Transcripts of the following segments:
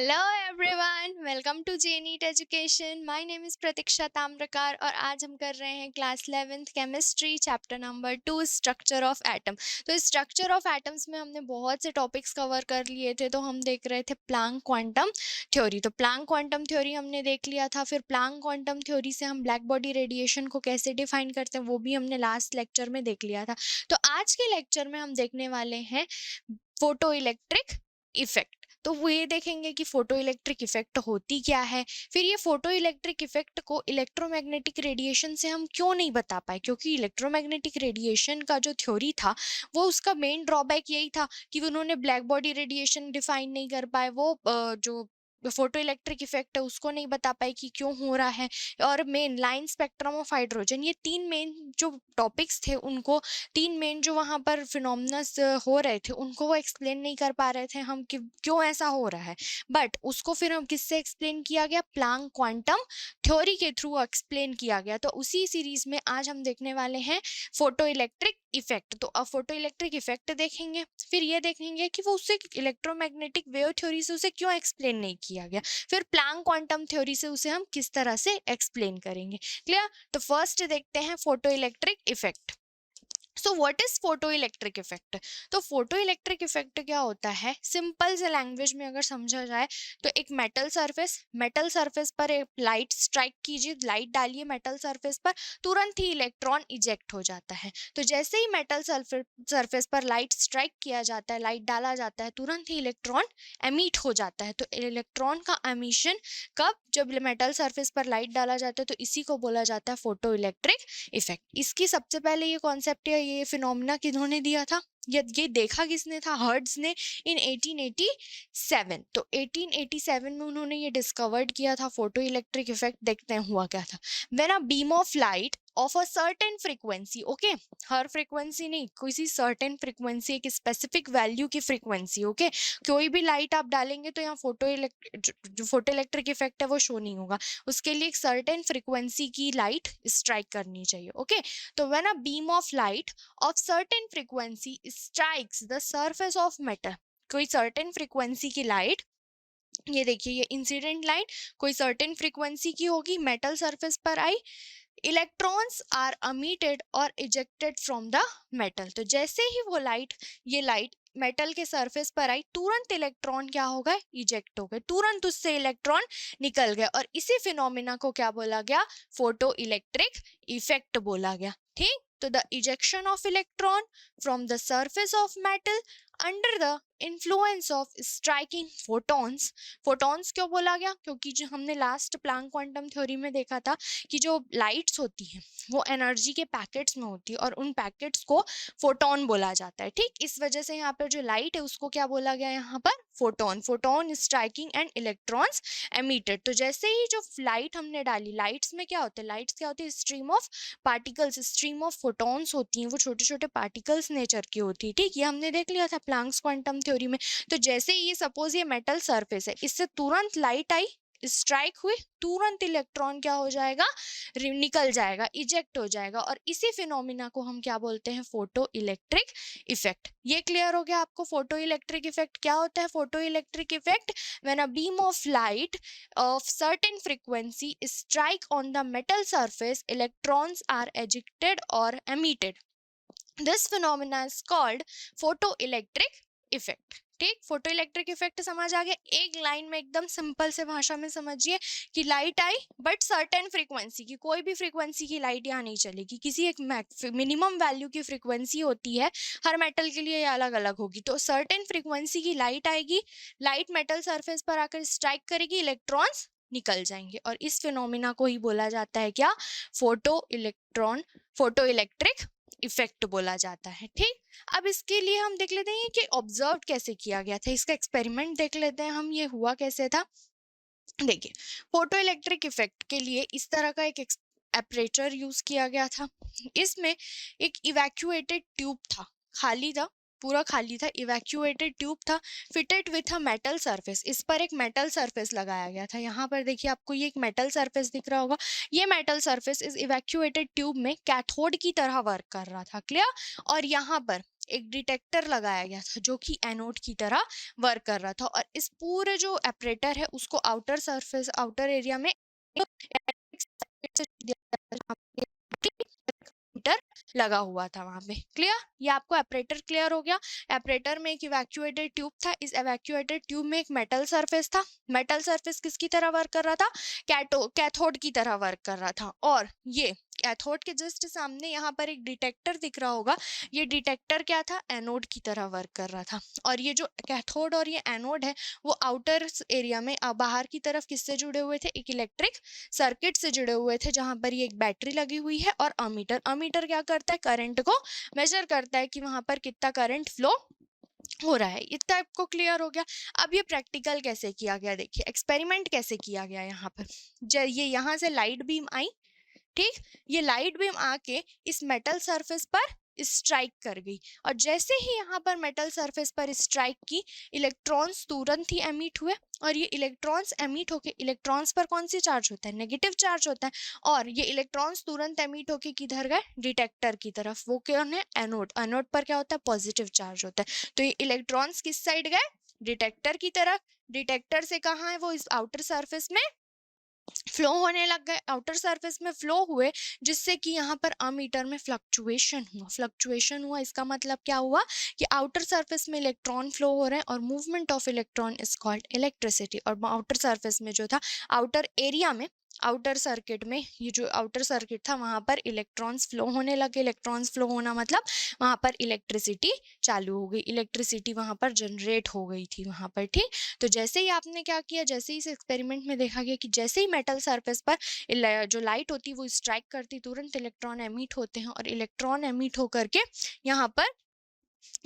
Hello everyone, welcome to जेनीट education. My name is Pratiksha Tamrakar और आज हम कर रहे हैं class 11th chemistry chapter number 2 structure of atom. तो स्ट्रक्चर ऑफ एटम्स में हमने बहुत से टॉपिक्स कवर कर लिए थे। तो हम देख रहे थे प्लैंक क्वांटम थ्योरी। तो प्लैंक क्वांटम थ्योरी हमने देख लिया था। फिर प्लैंक क्वांटम थ्योरी से हम ब्लैक बॉडी रेडिएशन को कैसे डिफाइन करते हैं वो भी हमने लास्ट लेक्चर में देख लिया था। तो आज के लेक्चर में हम देखने वाले हैं फोटो इलेक्ट्रिक इफेक्ट। तो वो ये देखेंगे कि फोटो इलेक्ट्रिक इफेक्ट होती क्या है, फिर ये फोटो इलेक्ट्रिक इफेक्ट को इलेक्ट्रोमैग्नेटिक रेडिएशन से हम क्यों नहीं बता पाए, क्योंकि इलेक्ट्रोमैग्नेटिक रेडिएशन का जो थ्योरी था वो उसका मेन ड्रॉबैक यही था कि उन्होंने ब्लैक बॉडी रेडिएशन डिफाइन नहीं कर पाए। वो जो फोटो इलेक्ट्रिक इफेक्ट है उसको नहीं बता पाए कि क्यों हो रहा है। और main line spectrum of hydrogen, ये तीन मेन जो टॉपिक्स थे उनको, तीन मेन जो वहाँ पर फिनोमिनस हो रहे थे उनको वो एक्सप्लेन नहीं कर पा रहे थे हम कि क्यों ऐसा हो रहा है। बट उसको फिर हम किससे एक्सप्लेन किया गया, प्लैंक क्वांटम थ्योरी के थ्रू एक्सप्लेन किया गया। तो उसी सीरीज में आज हम देखने वाले हैं फोटो इलेक्ट्रिक इफेक्ट। तो अब फोटो इलेक्ट्रिक इफेक्ट देखेंगे, फिर ये देखेंगे कि वो उसे इलेक्ट्रोमैग्नेटिक वेव थ्योरी से उसे क्यों एक्सप्लेन नहीं किया गया, फिर प्लैंक क्वांटम थ्योरी से उसे हम किस तरह से एक्सप्लेन करेंगे। क्लियर? तो फर्स्ट देखते हैं photo electric effect. So what is photo electric effect? तो फोटो इलेक्ट्रिक इफेक्ट क्या होता है, सिंपल से लैंग्वेज में अगर समझा जाए तो एक मेटल सरफेस पर एक लाइट स्ट्राइक कीजिए, लाइट डालिए मेटल सरफेस पर, तुरंत ही इलेक्ट्रॉन इजेक्ट हो जाता है। तो जैसे ही मेटल सरफेस पर लाइट स्ट्राइक किया जाता है, लाइट डाला जाता है, तुरंत ही इलेक्ट्रॉन एमिट हो जाता है। तो इलेक्ट्रॉन का एमिशन कब, जब मेटल सरफेस पर लाइट डाला जाता है, तो इसी को बोला जाता है फोटो इलेक्ट्रिक इफेक्ट। इसकी सबसे पहले ये कॉन्सेप्ट या ये फिनोमिना किन्होंने दिया था, ये देखा किसने था, हर्ट्ज ने इन 1887। तो 1887 में उन्होंने ये डिस्कवर्ड किया था फोटो इलेक्ट्रिक इफेक्ट। देखते हैं हुआ क्या था। When a beam of light of a certain frequency, okay, her frequency नहीं, किसी सर्टेन फ्रीक्वेंसी, एक स्पेसिफिक वैल्यू की फ्रीक्वेंसी, ओके, कोई भी लाइट आप डालेंगे तो यहाँ जो फोटो इलेक्ट्रिक इफेक्ट है वो शो नहीं होगा, उसके लिए एक सर्टेन फ्रीक्वेंसी की लाइट स्ट्राइक करनी चाहिए। ओके, तो when a beam of light of certain frequency strikes the surface of metal, कोई सर्टेन फ्रीक्वेंसी की लाइट, ये देखिए ये इंसिडेंट लाइट कोई सर्टेन फ्रीक्वेंसी की होगी, मेटल सरफेस पर आई, इलेक्ट्रॉन्स आर emitted और इजेक्टेड फ्रॉम द मेटल। तो जैसे ही वो लाइट, ये लाइट मेटल के सरफेस पर आई, तुरंत इलेक्ट्रॉन क्या हो गए, इजेक्ट हो गए, तुरंत उससे इलेक्ट्रॉन निकल गए। और इसी फिनोमिना को क्या बोला गया, फोटो इलेक्ट्रिक इफेक्ट बोला गया। ठीक, तो the ejection of electron from the surface of metal under the influence of striking photons. Photons क्यों बोला गया, क्योंकि जो हमने लास्ट प्लैंक क्वांटम थ्योरी में देखा था कि जो लाइट्स होती हैं वो एनर्जी के पैकेट्स में होती है और उन पैकेट्स को फोटोन बोला जाता है। ठीक, इस वजह से यहाँ पर जो लाइट है उसको क्या बोला गया, यहाँ पर photon. Photon striking and electrons emitted. तो जैसे ही जो लाइट हमने डाली, लाइट्स में क्या होता है, लाइट्स क्या होती है, stream of particles, stream of photons होती हैं, वो छोटे छोटे पार्टिकल्स नेचर की होती है। ठीक, ये हमने देख लिया था प्लैंक्स क्वांटम थ्योरी में। तो जैसे ही ये सपोज ये मेटल सरफेस है, इससे तुरंत लाइट आई, स्ट्राइक हुई, तुरंत इलेक्ट्रॉन क्या हो जाएगा, निकल जाएगा, इजेक्ट हो जाएगा। और इसी फिनोमिना को हम क्या बोलते हैं, फोटो इलेक्ट्रिक इफेक्ट। ये क्लियर हो गया आपको फोटो इलेक्ट्रिक इफेक्ट क्या होता है। Photo electric effect, when a beam of light of certain frequency strike on the metal surface, electrons are ejected or emitted. This phenomena is called photoelectric effect. ठीक, photo electric effect समझ आ गया। एक line में एकदम simple से भाषा में समझिए कि light I but certain frequency की, कोई भी फ्रीक्वेंसी की लाइट यहाँ नहीं चलेगी, किसी एक मिनिमम वैल्यू की फ्रीक्वेंसी होती है, हर मेटल के लिए ये अलग अलग होगी। तो सर्टेन फ्रीक्वेंसी की लाइट आएगी, लाइट मेटल सरफेस पर आकर स्ट्राइक करेगी, इलेक्ट्रॉन्स निकल जाएंगे, और इस फिनोमिना को ही बोला जाता है क्या, फोटो इलेक्ट्रिक इफेक्ट बोला जाता है। ठीक, अब इसके लिए हम देख लेते हैं कि ऑब्जर्व कैसे किया गया था, इसका एक्सपेरिमेंट देख लेते हैं हम, ये हुआ कैसे था। देखिए, फोटो इलेक्ट्रिक इफेक्ट के लिए इस तरह का एक एपरेचर यूज किया गया था। इसमें एक इवैक्यूएटेड ट्यूब था, खाली था, पूरा खाली था, इवैक्यूएटेड ट्यूब था, fitted with a metal surface. इस पर एक मेटल सरफेस लगाया गया था। यहाँ पर देखिए आपको ये एक मेटल सरफेस दिख रहा होगा, ये मेटल सरफेस इस इवैक्यूएटेड ट्यूब में कैथोड की तरह वर्क कर रहा था। क्लियर? और यहाँ पर एक डिटेक्टर लगाया गया था जो कि एनोड की तरह वर्क कर रहा था, और इस पूरे जो ऑपरेटर है उसको आउटर सरफेस, आउटर एरिया में मीटर लगा हुआ था वहां पे। क्लियर? ये आपको ऑपरेटर क्लियर हो गया। ऑपरेटर में एक इवैक्यूएटेड ट्यूब था, इस इवैक्यूएटेड ट्यूब में एक मेटल सरफेस था। मेटल सरफेस किसकी तरह वर्क कर रहा था? कैथोड की तरह वर्क कर रहा था। और ये कैथोड के जस्ट सामने यहाँ पर एक डिटेक्टर दिख रहा होगा, ये डिटेक्टर क्या था? एनोड की तरह वर्क कर रहा था। और ये जो कैथोड और ये एनोड है वो आउटर एरिया में बाहर की तरफ किससे जुड़े हुए थे? एक इलेक्ट्रिक सर्किट से जुड़े हुए थे, जहां पर ये एक बैटरी लगी हुई है और अमीटर। अमीटर क्या करता है? करंट को मेजर करता है कि वहां पर कितना करंट फ्लो हो रहा है। इतना आपको क्लियर हो गया। अब ये प्रैक्टिकल कैसे किया गया, देखिए एक्सपेरिमेंट कैसे किया गया। यहाँ पर ये यहाँ से लाइट बीम आई, ठीक, ये लाइट बीम आके इस मेटल सरफेस पर स्ट्राइक कर गई, और जैसे ही यहाँ पर मेटल सरफेस पर स्ट्राइक की, इलेक्ट्रॉन्स तुरंत ही एमिट हुए। और ये इलेक्ट्रॉन्स एमिट होके, इलेक्ट्रॉन्स पर कौन सी चार्ज होता है? नेगेटिव चार्ज होता है। और ये इलेक्ट्रॉन्स तुरंत एमिट होके किधर गए? डिटेक्टर की तरफ। वो कौन है? एनोड। एनोड पर क्या होता है? पॉजिटिव चार्ज होता है। तो ये इलेक्ट्रॉन्स किस साइड गए? डिटेक्टर की तरफ। डिटेक्टर से कहाँ है वो? इस आउटर सरफेस में फ्लो होने लग गए, आउटर सरफेस में फ्लो हुए, जिससे कि यहाँ पर अमीटर में फ्लक्चुएशन हुआ। फ्लक्चुएशन हुआ इसका मतलब क्या हुआ? कि आउटर सरफेस में इलेक्ट्रॉन फ्लो हो रहे हैं, और movement of electron is called electricity. और आउटर सरफेस में जो था, आउटर एरिया में, आउटर सर्किट में, ये जो आउटर सर्किट था वहां पर इलेक्ट्रॉन्स फ्लो होने लगे। इलेक्ट्रॉन्स फ्लो होना मतलब वहां पर इलेक्ट्रिसिटी चालू हो गई, इलेक्ट्रिसिटी वहां पर जनरेट हो गई थी वहां पर, ठीक। तो जैसे ही आपने क्या किया, जैसे ही इस एक्सपेरिमेंट में देखा गया कि जैसे ही मेटल सरफेस पर जो लाइट होती है वो स्ट्राइक करती, तुरंत इलेक्ट्रॉन एमिट होते हैं, और इलेक्ट्रॉन एमिट होकर के यहाँ पर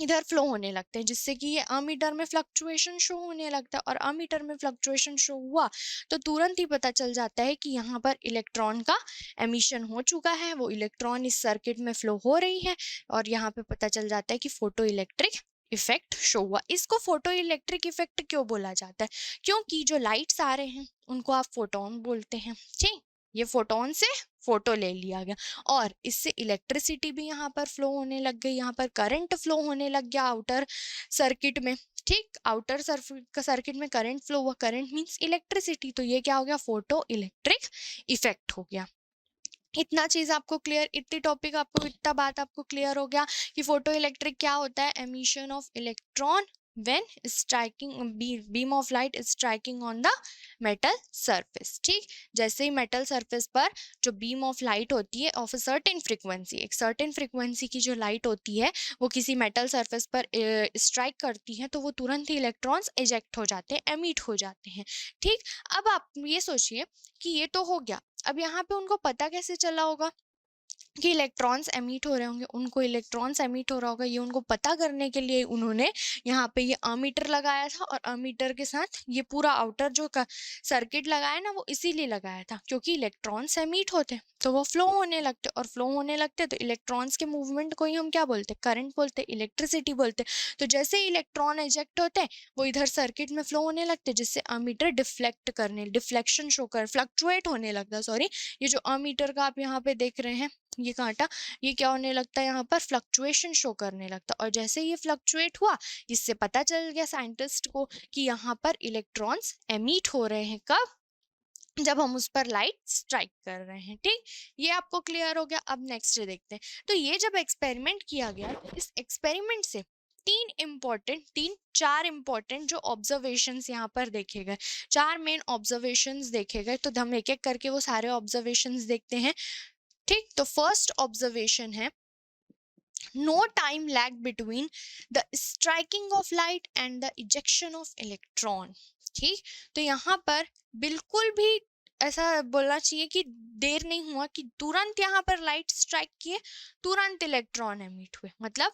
इधर फ्लो होने लगते हैं, जिससे कि ये अमीटर में फ्लक्चुएशन शो होने लगता है। और अमीटर में फ्लक्चुएशन शो हुआ तो तुरंत ही पता चल जाता है कि यहाँ पर इलेक्ट्रॉन का एमिशन हो चुका है, वो इलेक्ट्रॉन इस सर्किट में फ्लो हो रही है, और यहाँ पे पता चल जाता है कि फोटो इलेक्ट्रिक इफेक्ट शो हुआ। इसको फोटो इलेक्ट्रिक इफेक्ट क्यों बोला जाता है? क्योंकि जो लाइट्स आ रहे हैं उनको आप फोटोन बोलते हैं, ठीक। ये फोटोन से फोटो ले लिया गया, और इससे इलेक्ट्रिसिटी भी यहाँ पर फ्लो होने लग गई, यहाँ पर करंट फ्लो होने लग गया आउटर सर्किट में, ठीक। आउटर सर्किट में करंट फ्लो हुआ, करंट मींस इलेक्ट्रिसिटी, तो ये क्या हो गया? फोटो इलेक्ट्रिक इफेक्ट हो गया। इतना चीज आपको क्लियर, इतनी टॉपिक आपको, इतना बात आपको क्लियर हो गया कि फोटो इलेक्ट्रिक क्या होता है? Emission of electron when striking beam of light is striking on the metal surface, ठीक। जैसे ही मेटल सरफेस पर जो बीम ऑफ लाइट होती है ऑफ अ सर्टेन फ्रीक्वेंसी, एक सर्टेन फ्रीक्वेंसी की जो लाइट होती है वो किसी मेटल सरफेस पर स्ट्राइक करती है, तो वो तुरंत ही इलेक्ट्रॉन्स इजेक्ट हो जाते हैं, एमिट हो जाते हैं, ठीक। अब आप ये सोचिए कि ये तो हो गया, अब यहाँ पे उनको पता कैसे चला होगा कि इलेक्ट्रॉन्स एमिट हो रहे होंगे? उनको इलेक्ट्रॉन्स एमिट हो रहा होगा, ये उनको पता करने के लिए उन्होंने यहाँ पे ये अमीटर लगाया था, और अमीटर के साथ ये पूरा आउटर जो सर्किट लगाया ना, वो इसीलिए लगाया था क्योंकि इलेक्ट्रॉन्स एमिट होते तो वो फ्लो होने लगते, और फ्लो होने लगते तो इलेक्ट्रॉन्स के मूवमेंट को ही हम क्या बोलते? करंट बोलते, इलेक्ट्रिसिटी बोलते। तो जैसे ही इलेक्ट्रॉन इजेक्ट होते हैं वो इधर सर्किट में फ्लो होने लगते, जिससे अमीटर डिफ्लेक्शन शो कर, फ्लक्चुएट होने लगता, सॉरी। ये जो अमीटर का आप यहाँ पे देख रहे हैं ये कांटा, ये क्या होने लगता है? यहाँ पर फ्लक्चुएशन शो करने लगता, और जैसे ये फ्लक्चुएट हुआ, इससे पता चल गया साइंटिस्ट को कि यहाँ पर इलेक्ट्रॉन्स एमिट हो रहे हैं। कब? जब हम उस पर लाइट स्ट्राइक कर रहे हैं, ठीक। ये आपको क्लियर हो गया। अब नेक्स्ट देखते हैं। तो ये जब एक्सपेरिमेंट किया गया, तो इस एक्सपेरिमेंट से चार इंपॉर्टेंट जो ऑब्जर्वेशंस यहाँ पर देखे गए, चार मेन ऑब्जर्वेशंस देखे गए, तो हम एक एक करके वो सारे ऑब्जर्वेशंस देखते हैं, ठीक। तो फर्स्ट ऑब्जर्वेशन है no time lag between the striking of light and the ejection of electron, ठीक। तो यहाँ पर बिल्कुल भी ऐसा बोलना चाहिए कि देर नहीं हुआ कि तुरंत यहाँ पर लाइट स्ट्राइक किए, तुरंत इलेक्ट्रॉन एमिट हुए। मतलब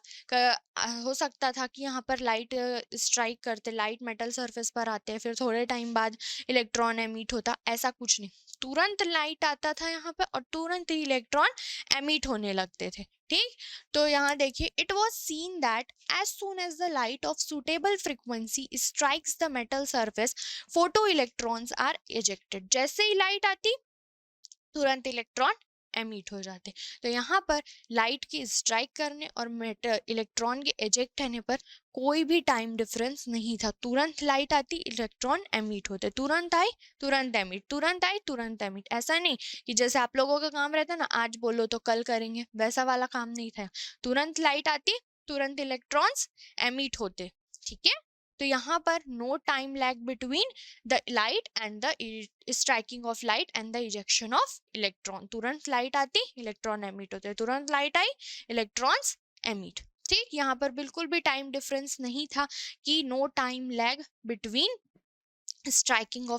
हो सकता था कि यहाँ पर लाइट स्ट्राइक करते, लाइट मेटल सरफेस पर आते हैं, फिर थोड़े टाइम बाद इलेक्ट्रॉन एमिट होता, ऐसा कुछ नहीं। तुरंत लाइट आता था यहाँ पर और तुरंत ही इलेक्ट्रॉन एमिट होने लगते थे, ठीक। तो यहाँ देखिए, it was seen that as soon as the light of suitable frequency strikes the metal surface, photo electrons are ejected. जैसे ही लाइट आती तुरंत इलेक्ट्रॉन एमिट हो जाते। तो यहाँ पर लाइट के स्ट्राइक करने और इलेक्ट्रॉन के एजेक्ट होने पर कोई भी टाइम डिफरेंस नहीं था। तुरंत लाइट आती, इलेक्ट्रॉन एमिट होते, तुरंत आई तुरंत एमिट, तुरंत आई तुरंत एमिट। ऐसा नहीं कि जैसे आप लोगों का काम रहता है ना, आज बोलो तो कल करेंगे, वैसा वाला काम नहीं था। तुरंत लाइट आती, तुरंत इलेक्ट्रॉन्स एमिट होते। ठीक है, तो यहाँ पर no time lag between the light and the striking of light and the ejection of electron. तुरंत लाइट आती, इलेक्ट्रॉन एमिट होते, तुरंत लाइट आई, इलेक्ट्रॉन्स एमिट। ठीक, यहाँ पर बिल्कुल भी टाइम डिफरेंस नहीं था कि no time lag between striking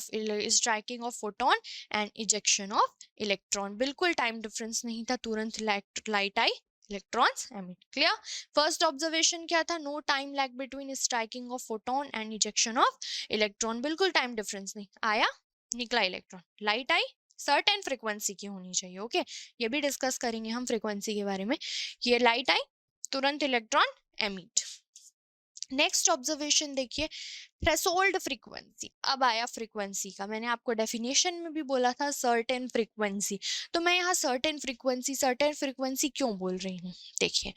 of photon and ejection of electron. बिल्कुल टाइम डिफरेंस नहीं था, तुरंत लाइट आई, electrons emit. Clear? First observation क्या था? No time lag between striking of photon and ejection of electron. बिल्कुल टाइम डिफरेंस नहीं, आया निकला इलेक्ट्रॉन, लाइट आई, सर्टेन फ्रीक्वेंसी की होनी चाहिए। ओके, ये भी डिस्कस करेंगे हम फ्रीक्वेंसी के बारे में। ये लाइट आई, तुरंत इलेक्ट्रॉन एमिट। नेक्स्ट ऑब्जर्वेशन देखिए, थ्रेशोल्ड फ्रीक्वेंसी। अब आया फ्रीक्वेंसी का, मैंने आपको डेफिनेशन में भी बोला था सर्टेन फ्रीक्वेंसी, तो मैं यहाँ सर्टेन फ्रीक्वेंसी क्यों बोल रही हूँ? देखिए,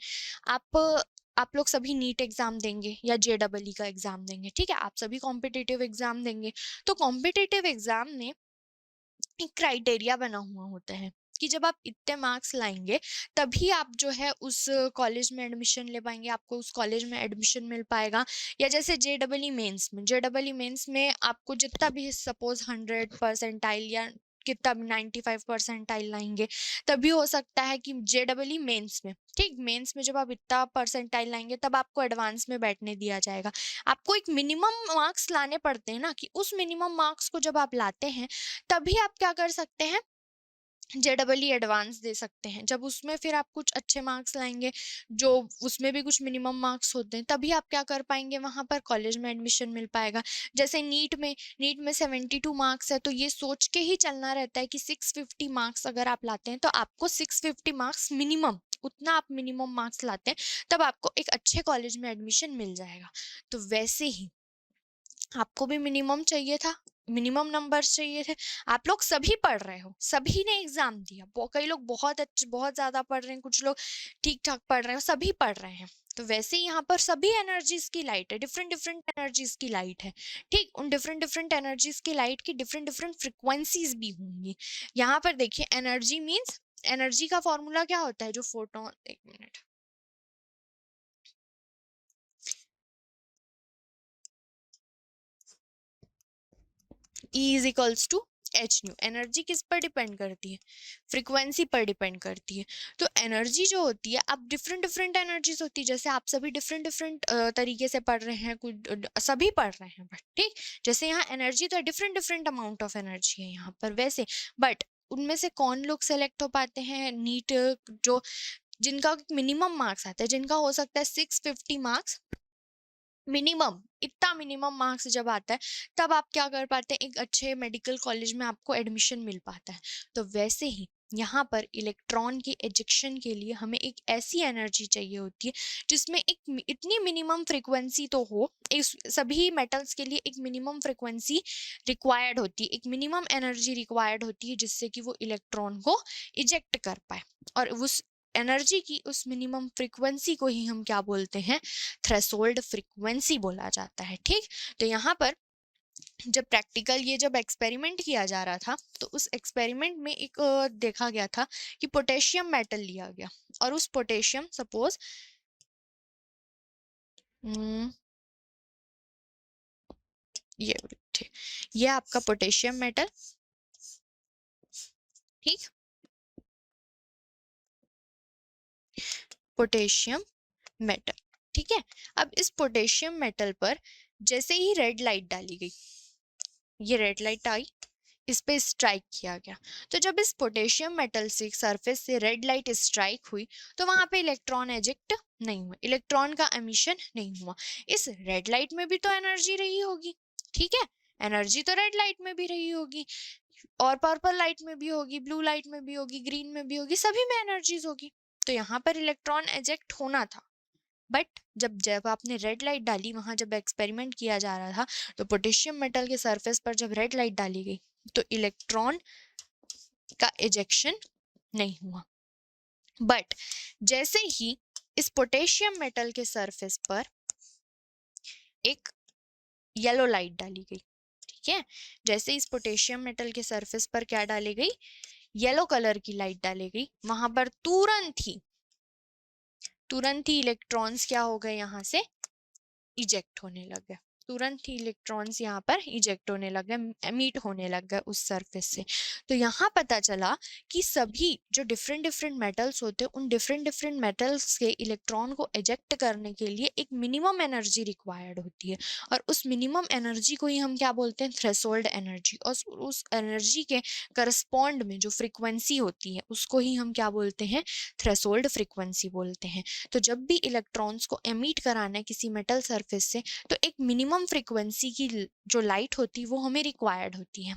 आप लोग सभी नीट एग्जाम देंगे या जेडबलई का एग्जाम देंगे, ठीक है, आप सभी कॉम्पिटिटिव एग्जाम देंगे। तो कॉम्पिटिटिव एग्जाम में एक क्राइटेरिया बना हुआ होता है कि जब आप इतने मार्क्स लाएंगे तभी आप जो है उस कॉलेज में एडमिशन ले पाएंगे, आपको उस कॉलेज में एडमिशन मिल पाएगा। या जैसे जेडबलई मेंस में आपको जितना भी सपोज 100% या कितना भी 95% लाएंगे तभी हो सकता है कि जेडबलई मेंस में, ठीक, मेंस में जब आप इतना परसेंटाइल लाएंगे तब आपको एडवांस में बैठने दिया जाएगा। आपको एक मिनिमम मार्क्स लाने पड़ते हैं ना, कि उस मिनिमम मार्क्स को जब आप लाते हैं तभी आप क्या कर सकते हैं, जेडबलई एडवांस दे सकते हैं। जब उसमें फिर आप कुछ अच्छे मार्क्स लाएंगे, जो उसमें भी कुछ मिनिमम मार्क्स होते हैं, तभी आप क्या कर पाएंगे, वहां पर कॉलेज में एडमिशन मिल पाएगा। जैसे नीट में 72 मार्क्स है, तो ये सोच के ही चलना रहता है कि 650 मार्क्स अगर आप लाते हैं तो आपको 650 मार्क्स मिनिमम, उतना आप मिनिमम मार्क्स लाते हैं तब आपको एक अच्छे कॉलेज में एडमिशन मिल जाएगा। तो वैसे ही आपको भी मिनिमम चाहिए था, मिनिमम नंबर्स चाहिए थे। आप लोग सभी पढ़ रहे हो, सभी ने एग्जाम दिया, कई लोग बहुत ज्यादा पढ़ रहे हैं, कुछ लोग ठीक ठाक पढ़ रहे हैं, सभी पढ़ रहे हैं। तो वैसे ही यहाँ पर सभी एनर्जीज की लाइट है, डिफरेंट डिफरेंट एनर्जीज की लाइट है। ठीक, उन डिफरेंट डिफरेंट एनर्जीज की लाइट की डिफरेंट डिफरेंट फ्रिक्वेंसीज भी होंगी। यहाँ पर देखिए, एनर्जी मीन्स, एनर्जी का फॉर्मूला क्या होता है, जो फोटोन, एक minute, E is equals to H nu. Energy किस पर डिपेंड करती है? फ्रीक्वेंसी पर डिपेंड करती है। तो एनर्जी जो होती है, अब डिफरेंट डिफरेंट एनर्जीज होती है, जैसे आप सभी डिफरेंट डिफरेंट तरीके से पढ़ रहे हैं, कुछ सभी पढ़ रहे हैं, बट ठीक, जैसे यहाँ एनर्जी तो different different amount of energy है यहाँ पर वैसे, बट उनमें से कौन लोग सेलेक्ट हो पाते हैं नीट, जो जिनका मिनिमम मार्क्स आता है, जिनका हो सकता है 650 मार्क्स मिनिमम, इतना मिनिमम मार्क्स जब आता है तब आप क्या कर पाते हैं, एक अच्छे मेडिकल कॉलेज में आपको एडमिशन मिल पाता है। तो वैसे ही यहाँ पर इलेक्ट्रॉन की एजेक्शन के लिए हमें एक ऐसी एनर्जी चाहिए होती है जिसमें एक इतनी मिनिमम फ्रीक्वेंसी तो हो, इस सभी मेटल्स के लिए एक मिनिमम फ्रीक्वेंसी रिक्वायर्ड होती है, एक मिनिमम एनर्जी रिक्वायर्ड होती है जिससे कि वो इलेक्ट्रॉन को इजेक्ट कर पाए। और उस एनर्जी की उस मिनिमम फ्रीक्वेंसी को ही हम क्या बोलते हैं, थ्रेशोल्ड फ्रीक्वेंसी बोला जाता है। ठीक, तो यहाँ पर जब एक्सपेरिमेंट किया जा रहा था तो उस एक्सपेरिमेंट में एक देखा गया था कि पोटेशियम मेटल लिया गया, और उस पोटेशियम सपोज ये आपका पोटेशियम मेटल, ठीक, पोटेशियम मेटल, ठीक है। अब इस पोटेशियम मेटल पर जैसे ही रेड लाइट डाली गई, ये रेड लाइट आई, इस पे स्ट्राइक किया गया, तो जब इस पोटेशियम मेटल से सरफेस से रेड लाइट स्ट्राइक हुई तो वहां पे इलेक्ट्रॉन एजेक्ट नहीं हुआ, इलेक्ट्रॉन का एमिशन नहीं हुआ। इस रेड लाइट में भी तो एनर्जी रही होगी, ठीक है, एनर्जी तो रेड लाइट में भी रही होगी, और पर्पल लाइट में भी होगी, ब्लू लाइट में भी होगी, ग्रीन में भी होगी, सभी में एनर्जीज होगी। तो यहाँ पर इलेक्ट्रॉन एजेक्ट होना था, बट जब जब आपने रेड लाइट डाली, वहां जब एक्सपेरिमेंट किया जा रहा था तो पोटेशियम मेटल के सरफेस पर जब रेड लाइट डाली गई तो इलेक्ट्रॉन का एजेक्शन नहीं हुआ। बट जैसे ही इस पोटेशियम मेटल के सरफेस पर एक येलो लाइट डाली गई, ठीक है, जैसे इस पोटेशियम मेटल के सरफेस पर क्या डाली गई, येलो कलर की लाइट डाली गई, वहां पर तुरंत ही इलेक्ट्रॉन्स क्या हो गए, यहाँ से इजेक्ट होने लग गए, तुरंत ही इलेक्ट्रॉन्स यहाँ पर इजेक्ट होने लग गए, एमिट होने लग गए उस सरफेस से। तो यहाँ पता चला कि सभी जो डिफरेंट डिफरेंट मेटल्स होते हैं, उन डिफरेंट डिफरेंट मेटल्स के इलेक्ट्रॉन को एजेक्ट करने के लिए एक मिनिमम एनर्जी रिक्वायर्ड होती है, और उस मिनिमम एनर्जी को ही हम क्या बोलते हैं, थ्रेशोल्ड एनर्जी। और उस एनर्जी के करस्पॉन्ड में जो फ्रीक्वेंसी होती है उसको ही हम क्या बोलते हैं, थ्रेशोल्ड फ्रीक्वेंसी बोलते हैं। तो जब भी इलेक्ट्रॉन्स को एमिट कराना है किसी मेटल सरफेस से, तो एक मिनिमम फ्रीक्वेंसी की जो लाइट होती है वो हमें रिक्वायर्ड होती है।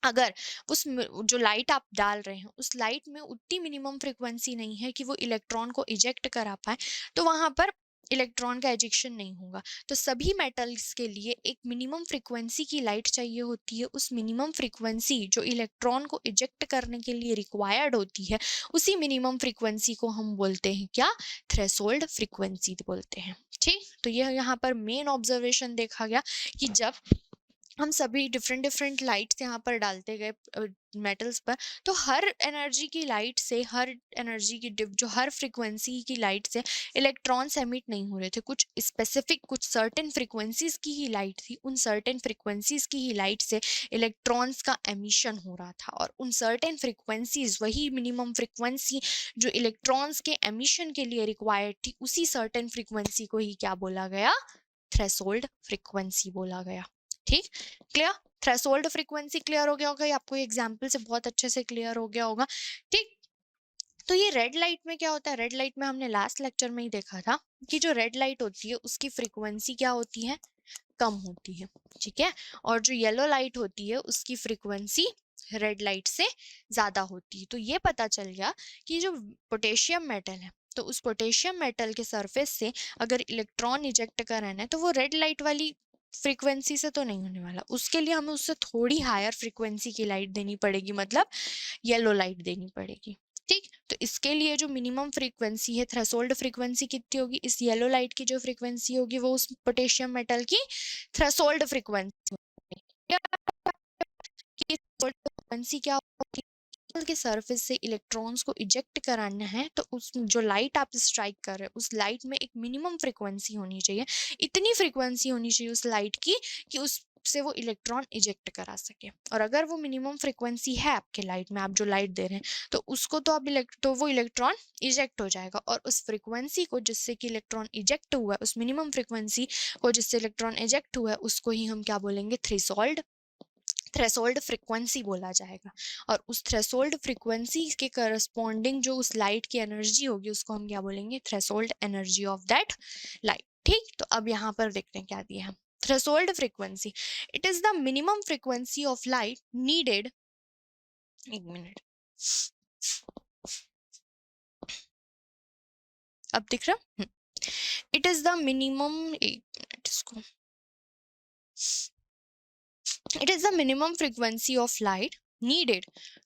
अगर उस जो लाइट आप डाल रहे हैं उस लाइट में उतनी मिनिमम फ्रीक्वेंसी नहीं है कि वो इलेक्ट्रॉन को इजेक्ट करा पाए, तो वहां पर इलेक्ट्रॉन का एजेक्शन नहीं होगा। तो सभी मेटल्स के लिए एक मिनिमम फ्रीक्वेंसी की लाइट चाहिए होती है। उस मिनिमम फ्रीक्वेंसी जो इलेक्ट्रॉन को इजेक्ट करने के लिए रिक्वायर्ड होती है, उसी मिनिमम फ्रीक्वेंसी को हम बोलते हैं क्या, थ्रेशोल्ड फ्रीक्वेंसी बोलते हैं। ठीक, तो यह यहाँ पर मेन ऑब्जर्वेशन देखा गया कि जब हम सभी डिफरेंट डिफरेंट लाइट्स यहाँ पर डालते गए मेटल्स पर, तो हर एनर्जी की लाइट से, हर एनर्जी की जो हर फ्रीक्वेंसी की लाइट से इलेक्ट्रॉन्स एमिट नहीं हो रहे थे, कुछ स्पेसिफिक कुछ सर्टेन फ्रीक्वेंसीज की ही लाइट थी, उन सर्टेन फ्रीक्वेंसीज की ही लाइट से इलेक्ट्रॉन्स का एमिशन हो रहा था। और उन सर्टेन फ्रीक्वेंसीज, वही मिनिमम फ्रीक्वेंसी जो इलेक्ट्रॉन्स के एमिशन के लिए रिक्वायर्ड थी, उसी सर्टेन फ्रीक्वेंसी को ही क्या बोला गया, थ्रेशोल्ड फ्रीक्वेंसी बोला गया। ठीक, क्लियर, थ्रेशोल्ड फ्रीक्वेंसी क्लियर हो गया होगा, ये आपको एग्जांपल से बहुत अच्छे से क्लियर हो गया होगा। ठीक, तो ये रेड लाइट में क्या होता है, रेड लाइट में हमने लास्ट लेक्चर में ही देखा था कि जो रेड लाइट होती है उसकी फ्रीक्वेंसी क्या होती है, कम होती है, ठीक है, और जो येलो लाइट होती है उसकी फ्रीक्वेंसी रेड लाइट से ज्यादा होती है। तो ये पता चल गया कि जो पोटेशियम मेटल है, तो उस पोटेशियम मेटल के सरफेस से अगर इलेक्ट्रॉन इजेक्ट कराना है तो वो रेड लाइट वाली फ्रीक्वेंसी से तो नहीं होने वाला, उसके लिए हमें उससे थोड़ी हायर फ्रीक्वेंसी की लाइट देनी पड़ेगी, मतलब येलो लाइट देनी पड़ेगी। ठीक, तो इसके लिए जो मिनिमम फ्रीक्वेंसी है, थ्रेशोल्ड फ्रीक्वेंसी कितनी होगी, इस येलो लाइट की जो फ्रीक्वेंसी होगी वो उस पोटेशियम मेटल की थ्रेशोल्ड फ्रीक्वेंसी फ्रीक्वेंसी क्या होगी, के सरफेस से इलेक्ट्रॉन्स को इजेक्ट कराना है, तो उस जो लाइट आप स्ट्राइक कर रहे हैं उस लाइट में एक मिनिमम फ्रीक्वेंसी होनी चाहिए, इतनी फ्रीक्वेंसी होनी चाहिए उस लाइट की कि उस से वो इलेक्ट्रॉन इजेक्ट करा सके। और अगर वो मिनिमम फ्रीक्वेंसी है आपके लाइट में, आप जो लाइट दे रहे हैं, तो उसको तो आप तो वो इलेक्ट्रॉन इजेक्ट हो जाएगा, और उस फ्रीक्वेंसी को जिससे कि इलेक्ट्रॉन इजेक्ट हुआ है, उस मिनिमम फ्रीक्वेंसी को जिससे इलेक्ट्रॉन इजेक्ट हुआ है, उसको ही हम क्या बोलेंगे, थ्रेशोल्ड फ्रीक्वेंसी बोला जाएगा। और उस थ्रेशोल्ड फ्रीक्वेंसी के करस्पॉन्डिंग जो उस लाइट की एनर्जी होगी उसको हम क्या बोलेंगे, threshold energy of that light. ठीक, तो अब यहाँ पर देखते हैं क्या दिया है, threshold frequency, it is the minimum frequency of light needed, एक मिनट, अब दिख रहा, इट इज द मिनिमम, एक मिनट इसको, it is the minimum frequency of light needed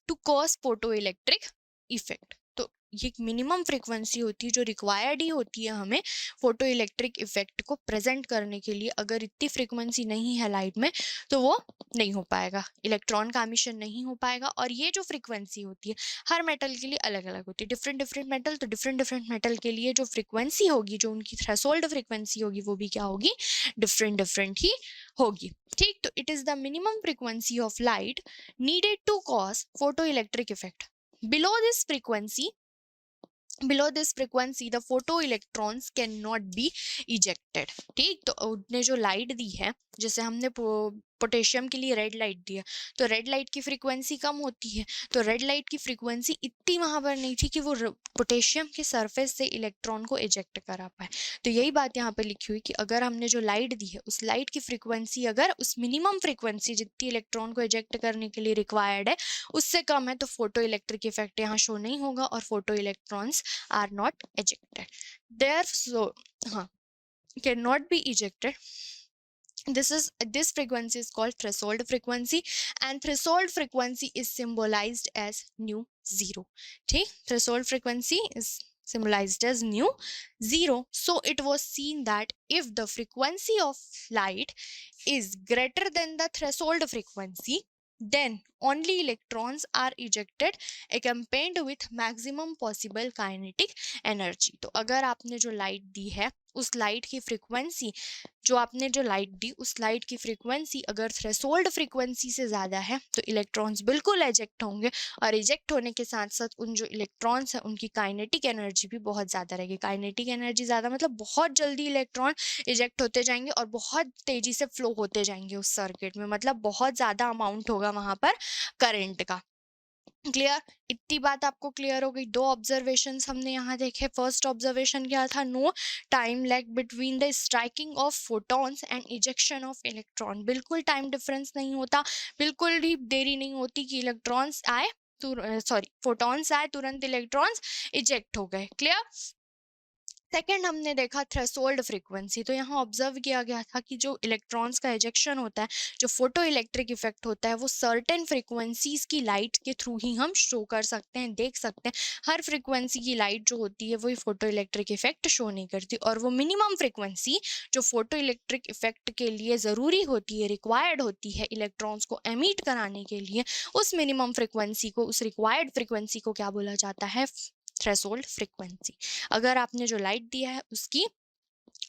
to cause photoelectric effect। तो ये मिनिमम फ्रीक्वेंसी होती है जो रिक्वायर्ड ही होती है हमें फोटो इलेक्ट्रिक इफेक्ट को प्रेजेंट करने के लिए। अगर इतनी फ्रीक्वेंसी नहीं है लाइट में तो वो नहीं हो पाएगा, इलेक्ट्रॉन का एमिशन नहीं हो पाएगा। और ये जो फ्रीक्वेंसी होती है हर मेटल के लिए अलग अलग होती है, डिफरेंट डिफरेंट मेटल, तो डिफरेंट डिफरेंट मेटल के लिए जो फ्रीक्वेंसी होगी, जो उनकी थ्रेशोल्ड फ्रीक्वेंसी होगी, वो भी क्या होगी, डिफरेंट डिफरेंट ही होगी। ठीक, तो it is the minimum frequency of light needed to cause photo electric effect. below this frequency the photoelectrons cannot be ejected। ठीक, तो उसने जो लाइट दी है, जैसे हमने पोटेशियम के लिए रेड लाइट दी है, तो रेड लाइट की फ्रीक्वेंसी कम होती है, तो रेड लाइट की फ्रीक्वेंसी इतनी वहां पर नहीं थी कि वो पोटेशियम के सरफेस से इलेक्ट्रॉन को इजेक्ट करा पाए। तो यही बात यहाँ पे लिखी हुई कि अगर हमने जो लाइट दी है उस लाइट की फ्रीक्वेंसी अगर उस मिनिमम फ्रीक्वेंसी जितनी इलेक्ट्रॉन को इजेक्ट करने के लिए रिक्वायर्ड है उससे कम है, तो फोटो इलेक्ट्रिक इफेक्ट यहाँ शो नहीं होगा और photo electrons are not ejected, therefore हाँ, cannot be ejected This frequency is called threshold frequency, and threshold frequency is symbolized as nu zero. ठीक, threshold frequency is symbolized as nu zero. So it was seen that if the frequency of light is greater than the threshold frequency, then only electrons are ejected accompanied with maximum possible kinetic energy. तो अगर आपने जो light दी है उस light की frequency, जो आपने जो लाइट दी उस लाइट की फ्रीक्वेंसी अगर थ्रेशोल्ड फ्रीक्वेंसी से ज़्यादा है तो इलेक्ट्रॉन्स बिल्कुल एजेक्ट होंगे, और एजेक्ट होने के साथ साथ उन जो इलेक्ट्रॉन्स हैं उनकी काइनेटिक एनर्जी भी बहुत ज़्यादा रहेगी। काइनेटिक एनर्जी ज़्यादा मतलब बहुत जल्दी इलेक्ट्रॉन इजेक्ट होते जाएंगे और बहुत तेज़ी से फ्लो होते जाएंगे उस सर्किट में, मतलब बहुत ज़्यादा अमाउंट होगा वहाँ पर करंट का। क्लियर, इतनी बात आपको क्लियर हो गई। दो ऑब्जर्वेशंस हमने यहाँ देखे। फर्स्ट ऑब्जर्वेशन क्या था, no time lag between the striking of photons and ejection of electron. बिल्कुल टाइम डिफरेंस नहीं होता, बिल्कुल भी देरी नहीं होती कि इलेक्ट्रॉन्स आए फोटॉन्स आए तुरंत इलेक्ट्रॉन्स इजेक्ट हो गए। क्लियर। सेकेंड हमने देखा थ्रेशोल्ड फ्रीक्वेंसी। तो यहाँ ऑब्जर्व किया गया था कि जो इलेक्ट्रॉन्स का इजेक्शन होता है, जो फोटो इलेक्ट्रिक इफेक्ट होता है, वो सर्टेन फ्रीक्वेंसीज की लाइट के थ्रू ही हम शो कर सकते हैं, देख सकते हैं। हर फ्रीक्वेंसी की लाइट जो होती है वो फोटो इलेक्ट्रिक इफेक्ट शो नहीं करती, और वो मिनिमम फ्रीक्वेंसी जो फोटो इलेक्ट्रिक इफेक्ट के लिए ज़रूरी होती है, रिक्वायर्ड होती है इलेक्ट्रॉन्स को एमिट कराने के लिए, उस मिनिमम फ्रीक्वेंसी को, उस रिक्वायर्ड फ्रीक्वेंसी को क्या बोला जाता है, थ्रेशोल्ड फ्रीक्वेंसी। अगर आपने जो लाइट दिया है उसकी,